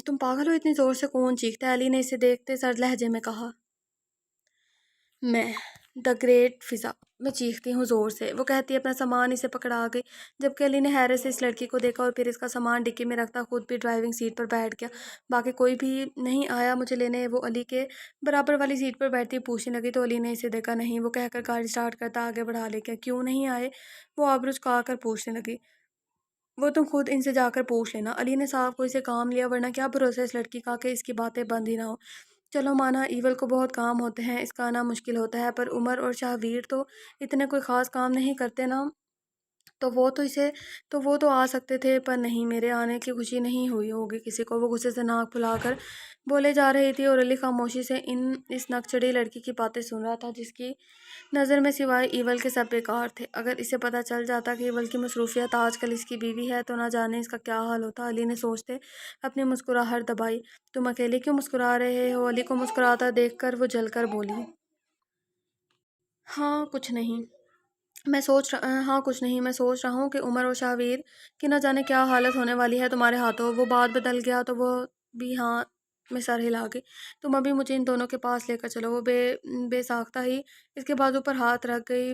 تم پاگل ہو، اتنی زور سے کون چیختا ہے؟ علی نے اسے دیکھتے سرد لہجے میں کہا۔ میں دا گریٹ فضا، میں چیختی ہوں زور سے، وہ کہتی اپنا سامان اسے پکڑا گئی، جبکہ علی نے حیرت سے اس لڑکی کو دیکھا اور پھر اس کا سامان ڈکی میں رکھتا خود بھی ڈرائیونگ سیٹ پر بیٹھ گیا۔ باقی کوئی بھی نہیں آیا مجھے لینے؟ وہ علی کے برابر والی سیٹ پر بیٹھتی پوچھنے لگی، تو علی نے اسے دیکھا نہیں، وہ کہہ کر گاڑی اسٹارٹ کرتا آگے بڑھا لے گیا۔ کیوں نہیں آئے؟ وہ آبرو جھکا کر پوچھنے لگی۔ وہ تم خود ان سے جا کر پوچھ لینا، علی نے صاف کوئی سے کام لیا، ورنہ کیا بھروسہ اس لڑکی کا کہ اس کی باتیں بند ہی نہ ہو۔ چلو مانا ایول کو بہت کام ہوتے ہیں، اس کا آنا مشکل ہوتا ہے، پر عمر اور شاہویر تو اتنے کوئی خاص کام نہیں کرتے نا، تو وہ تو آ سکتے تھے، پر نہیں، میرے آنے کی خوشی نہیں ہوئی ہوگی کسی کو۔ وہ غصے سے ناک پھلا کر بولے جا رہی تھی، اور علی خاموشی سے اس نک چڑھی لڑکی کی باتیں سن رہا تھا، جس کی نظر میں سوائے ایول کے سب بیکار تھے۔ اگر اسے پتہ چل جاتا کہ ایول کی مصروفیات آج کل اس کی بیوی ہے تو نہ جانے اس کا کیا حال ہوتا۔ علی نے سوچتے اپنی مسکراہٹ دبائی۔ تم اکیلے کیوں مسکرا رہے ہو؟ علی کو مسکراتا دیکھ کر وہ جل کر بولی۔ ہاں کچھ نہیں، میں سوچ رہا ہوں کہ عمر اور شاہویر کی نہ جانے کیا حالت ہونے والی ہے تمہارے ہاتھوں۔ وہ بات بدل گیا تو وہ بھی ہاں میں سر ہلا گئی۔ تم ابھی مجھے ان دونوں کے پاس لے کر چلو۔ وہ بے ساختہ ہی اس کے بازو پر ہاتھ رکھ گئی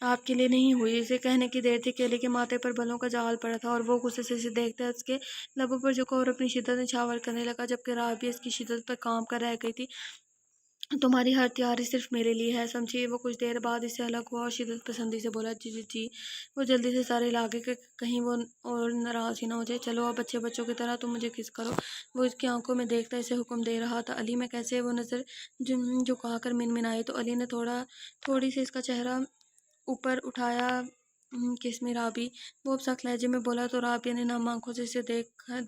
آپ کے لیے نہیں ہوئی۔ اسے کہنے کی دیر تھی کہ علی کے ماتھے پر بلوں کا جال پڑا تھا اور وہ غصے سے اسے دیکھتے اس کے لبوں پر جھکا اور اپنی شدت نچھاور کرنے لگا، جبکہ رابعہ اس کی شدت پر کام کر رہ گئی تھی۔ تمہاری ہر تیاری صرف میرے لیے ہے، سمجھی؟ وہ کچھ دیر بعد اس سے الگ ہوا اور شدت پسندی سے بولا، جی جی جی۔ وہ جلدی سے سارے علاقے کہ کہیں وہ اور ناراض ہی نہ ہو جائے۔ چلو اب اچھے بچوں کی طرح تم مجھے کس کرو۔ وہ اس کی آنکھوں میں دیکھتا اسے حکم دے رہا تھا، علی میں کیسے؟ وہ نظر جھکا کر منمنائی تو علی نے تھوڑی سی اس کا چہرہ اوپر اٹھایا۔ کس میں رابی؟ وہ اب سخت لہجے میں بولا تو رابعہ نے نم آنکھوں سے اسے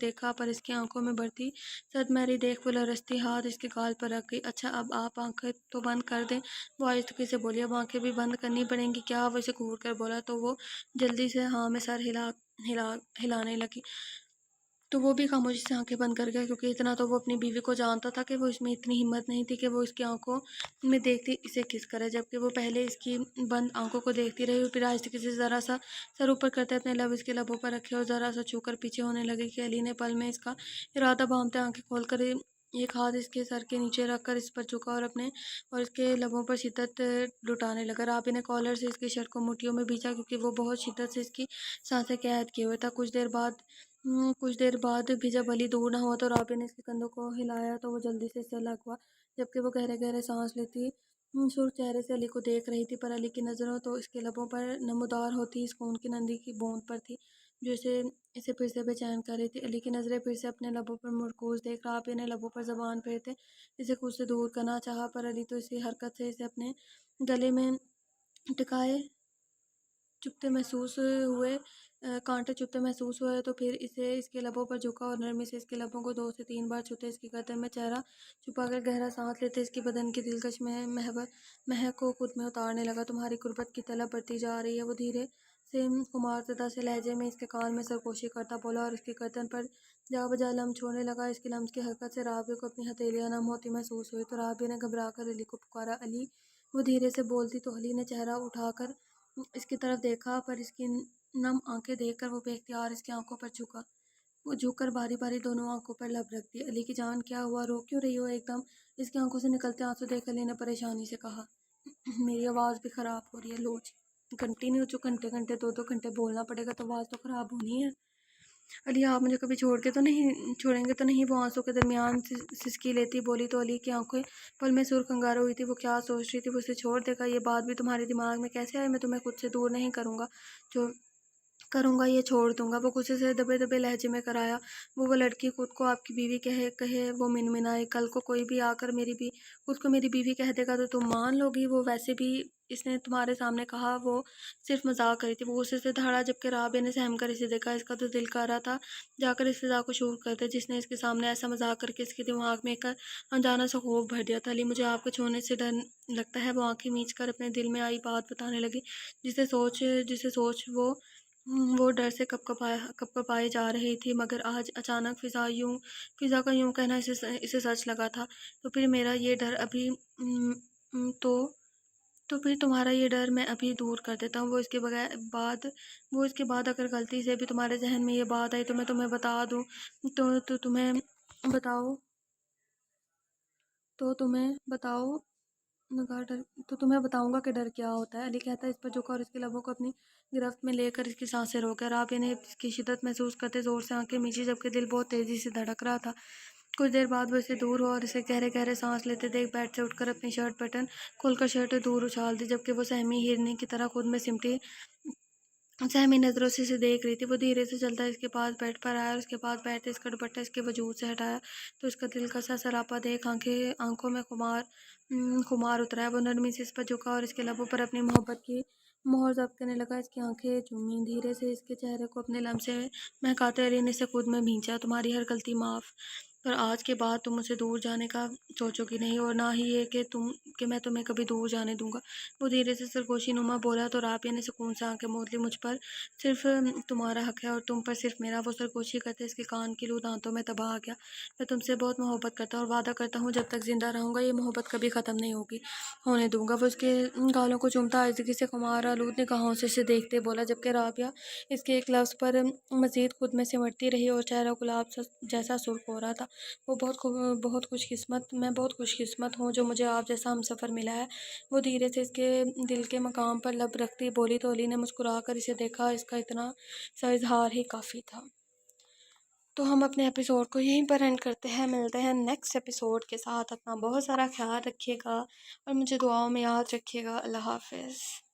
دیکھا، پر اس کی آنکھوں میں بڑھتی صدمہری دیکھ وہ لرزتی ہاتھ اس کے گال پر رکھ گئی۔ اچھا اب آپ آنکھیں تو بند کر دیں، وہ آہستگی سے بولی۔ اب آنکھیں بھی بند کرنی پڑیں گی کیا؟ وہ اسے گھور کر بولا تو وہ جلدی سے ہاں میں سر ہلانے لگی۔ تو وہ بھی خاموشی سے آنکھیں بند کر گیا، کیونکہ اتنا تو وہ اپنی بیوی کو جانتا تھا کہ وہ اس میں اتنی ہمت نہیں تھی کہ وہ اس کی آنکھوں میں دیکھتی اسے کس کرے، جبکہ وہ پہلے اس کی بند آنکھوں کو دیکھتی رہی اور پھر آہستگی سے ذرا سا سر اوپر کرتے اپنے لب اس کے لبوں پر رکھے اور ذرا سا چھو کر پیچھے ہونے لگے کہ علی نے پل میں اس کا ارادہ بھانپتے آنکھیں کھول کر ایک ہاتھ اس کے سر کے نیچے رکھ کر اس پر جھکا اور اس کے لبوں پر شدت لٹانے لگا۔ رابعہ نے کالر سے اس کی شرٹ کو مٹھیوں میں بھینچا، کیونکہ وہ بہت شدت سے اس کی سانسیں قید کیے ہوئے تھا۔ کچھ دیر بعد بھی جب علی دور نہ ہوا تو رابعہ نے اس کے کندھوں کو ہلایا تو وہ جلدی سے اس سے الگ ہوا، جبکہ وہ گہرے گہرے سانس لیتی سرخ چہرے سے علی کو دیکھ رہی تھی، پر علی کی نظروں تو اس کے لبوں پر نمودار ہوتی سکون کی نندی کی بوند پر تھی جو اسے پھر سے بے چین کر رہی تھی۔ علی کی نظریں پھر سے اپنے لبوں پر مرکوز دیکھ رابعہ نے لبوں پر زبان پھیرتے اسے خود سے دور کرنا چاہا، پر علی تو اسی حرکت سے اسے اپنے گلے میں ٹکائے کانٹے چبھتے محسوس ہوئے تو پھر اسے اس کے لبوں پر جھکا اور نرمی سے اس کے لبوں کو 2 سے 3 بار چھوتے اس کی گردن میں چہرہ چھپا کر گہرا سانس لیتے اس کی بدن کی دلکش مہک کو خود میں اتارنے لگا۔ تمہاری قربت کی طلب بڑھتی جا رہی ہے، وہ دھیرے سے خمارزدہ سے لہجے میں اس کے کان میں سرگوشی کرتا بولا اور اس کی گردن پر جا بجا لمس چھوڑنے لگا۔ اس کی لمس کی حرکت سے رابعہ کو اپنی ہتھیلیاں نم ہوتی محسوس ہوئی تو رابعہ نے گھبرا کر علی کو پکارا، علی! وہ دھیرے سے بولتی تو علی نے چہرہ اٹھا کر اس کی طرف دیکھا، پر اس کی نم آنکھیں دیکھ کر وہ بے اختیار اس کی آنکھوں پر جھکا۔ وہ جھک کر باری باری دونوں آنکھوں پر لب رکھ دی۔ علی کی جان کیا ہوا؟ رو کیوں رہی ہو ایک دم؟ اس کی آنکھوں سے نکلتے آنسو دیکھ علی نے پریشانی سے کہا، میری آواز بھی خراب ہو رہی ہے، لو جی کنٹینیو جو گھنٹے 2 گھنٹے بولنا پڑے گا تو آواز تو خراب ہونی ہے۔ علی آپ مجھے کبھی چھوڑیں گے تو نہیں؟ وہ آنسوں کے درمیان سسکی لیتی بولی تو علی کی آنکھیں پل میں سرخ انگارہ ہوئی تھی۔ وہ کیا سوچ رہی تھی؟ وہ اسے چھوڑ دے گا؟ یہ بات بھی تمہارے دماغ میں کیسے آئی؟ میں تمہیں خود سے دور نہیں کروں گا یہ چھوڑ دوں گا، وہ غصے سے دبے دبے لہجے میں کرایا۔ وہ لڑکی خود کو آپ کی بیوی کہے وہ منمنائی، کل کو کوئی بھی آ کر خود کو میری بیوی کہہ دے گا تو تم مان لو گی؟ وہ ویسے بھی اس نے تمہارے سامنے کہا وہ صرف مذاق کری تھی۔ وہ غصے سے دھڑا، جبکہ رابعہ نے سہم کر اسے دیکھا۔ اس کا تو دل کر رہا تھا جا کر اس فضا کو شور کر دے جس نے اس کے سامنے ایسا مذاق کر کے اس کے دماغ میں ایک انجانا سا خوف بھر دیا تھا۔ علی مجھے آپ کو چھونے سے ڈر لگتا ہے، وہ آنکھیں میچ کر اپنے دل میں آئی بات بتانے لگی، جسے سوچ وہ ڈر سے کپکپائی جا رہی تھی، مگر آج اچانک فضا کا یوں کہنا اسے سچ لگا تھا۔ تو پھر میرا یہ ڈر ابھی تو پھر تمہارا یہ ڈر میں ابھی دور کر دیتا ہوں۔ وہ اس کے بعد اگر غلطی سے بھی تمہارے ذہن میں یہ بات آئی تو میں تمہیں بتا دوں تو تمہیں بتاؤں گا کہ ڈر کیا ہوتا ہے۔ علی کہتا اس پر جھکا اور اس کے لبوں کو اپنی گرفت میں لے کر اس کی سانسیں روکا۔ رابعہ نے اس کی شدت محسوس کرتے زور سے آنکھیں میچی، جبکہ دل بہت تیزی سے دھڑک رہا تھا۔ کچھ دیر بعد وہ اسے دور ہوا اور اسے گہرے گہرے سانس لیتے دیکھ بیڈ سے اٹھ کر اپنی شرٹ بٹن کھول کر شرٹ دور اچھال دی، جبکہ وہ سہمی ہرنی کی طرح خود میں سمٹی سہمی نظروں سے اسے دیکھ رہی تھی۔ وہ دھیرے سے چلتا اس کے پاس بیڈ پر آیا اور اس کے پاس بیٹھتے اس کا دوپٹہ اس کے وجود سے ہٹایا تو اس کا دل کسا سراپا دیکھ آنکھوں میں خمار اترا۔ وہ نرمی سے اس پر جھکا اور اس کے لبوں پر اپنی محبت کی مہر ضبط کرنے لگا۔ اس کی آنکھیں چومیں، دھیرے سے اس کے چہرے کو اپنے لمس سے مہکاتے علی نے اسے خود میں بھینچا، تمہاری ہر غلطی معاف، پر آج کے بعد تم مجھ سے دور جانے کا سوچو گی نہیں، اور نہ ہی یہ کہ میں تمہیں کبھی دور جانے دوں گا۔ وہ دھیرے سے سرگوشی نما بولا تو رابعہ نے سکون سے آنکھیں موند لی، مجھ پر صرف تمہارا حق ہے اور تم پر صرف میرا۔ وہ سرگوشی کرتے اس کے کان کی لو دانتوں میں دبا گیا، میں تم سے بہت محبت کرتا ہوں اور وعدہ کرتا ہوں جب تک زندہ رہوں گا یہ محبت کبھی ختم نہیں ہونے دوں گا۔ وہ اس کے گالوں کو چومتا آہستگی سے خمار آلود نگاہوں سے اسے دیکھتے بولا، جبکہ رابعہ اس کے ایک لفظ پر مزید خود میں سمٹتی رہی اور چہرہ گلاب جیسا سرخ ہو رہا تھا۔ وہ بہت خوش قسمت میں بہت خوش قسمت ہوں جو مجھے آپ جیسا ہم سفر ملا ہے۔ وہ دھیرے سے اس کے دل کے مقام پر لب رکھتی بولی تو علی نے مسکرا کر اسے دیکھا، اس کا اتنا سا اظہار ہی کافی تھا۔ تو ہم اپنے ایپیسوڈ کو یہیں پر اینڈ کرتے ہیں، ملتے ہیں نیکسٹ ایپیسوڈ کے ساتھ۔ اپنا بہت سارا خیال رکھیے گا اور مجھے دعاؤں میں یاد رکھیے گا۔ اللہ حافظ۔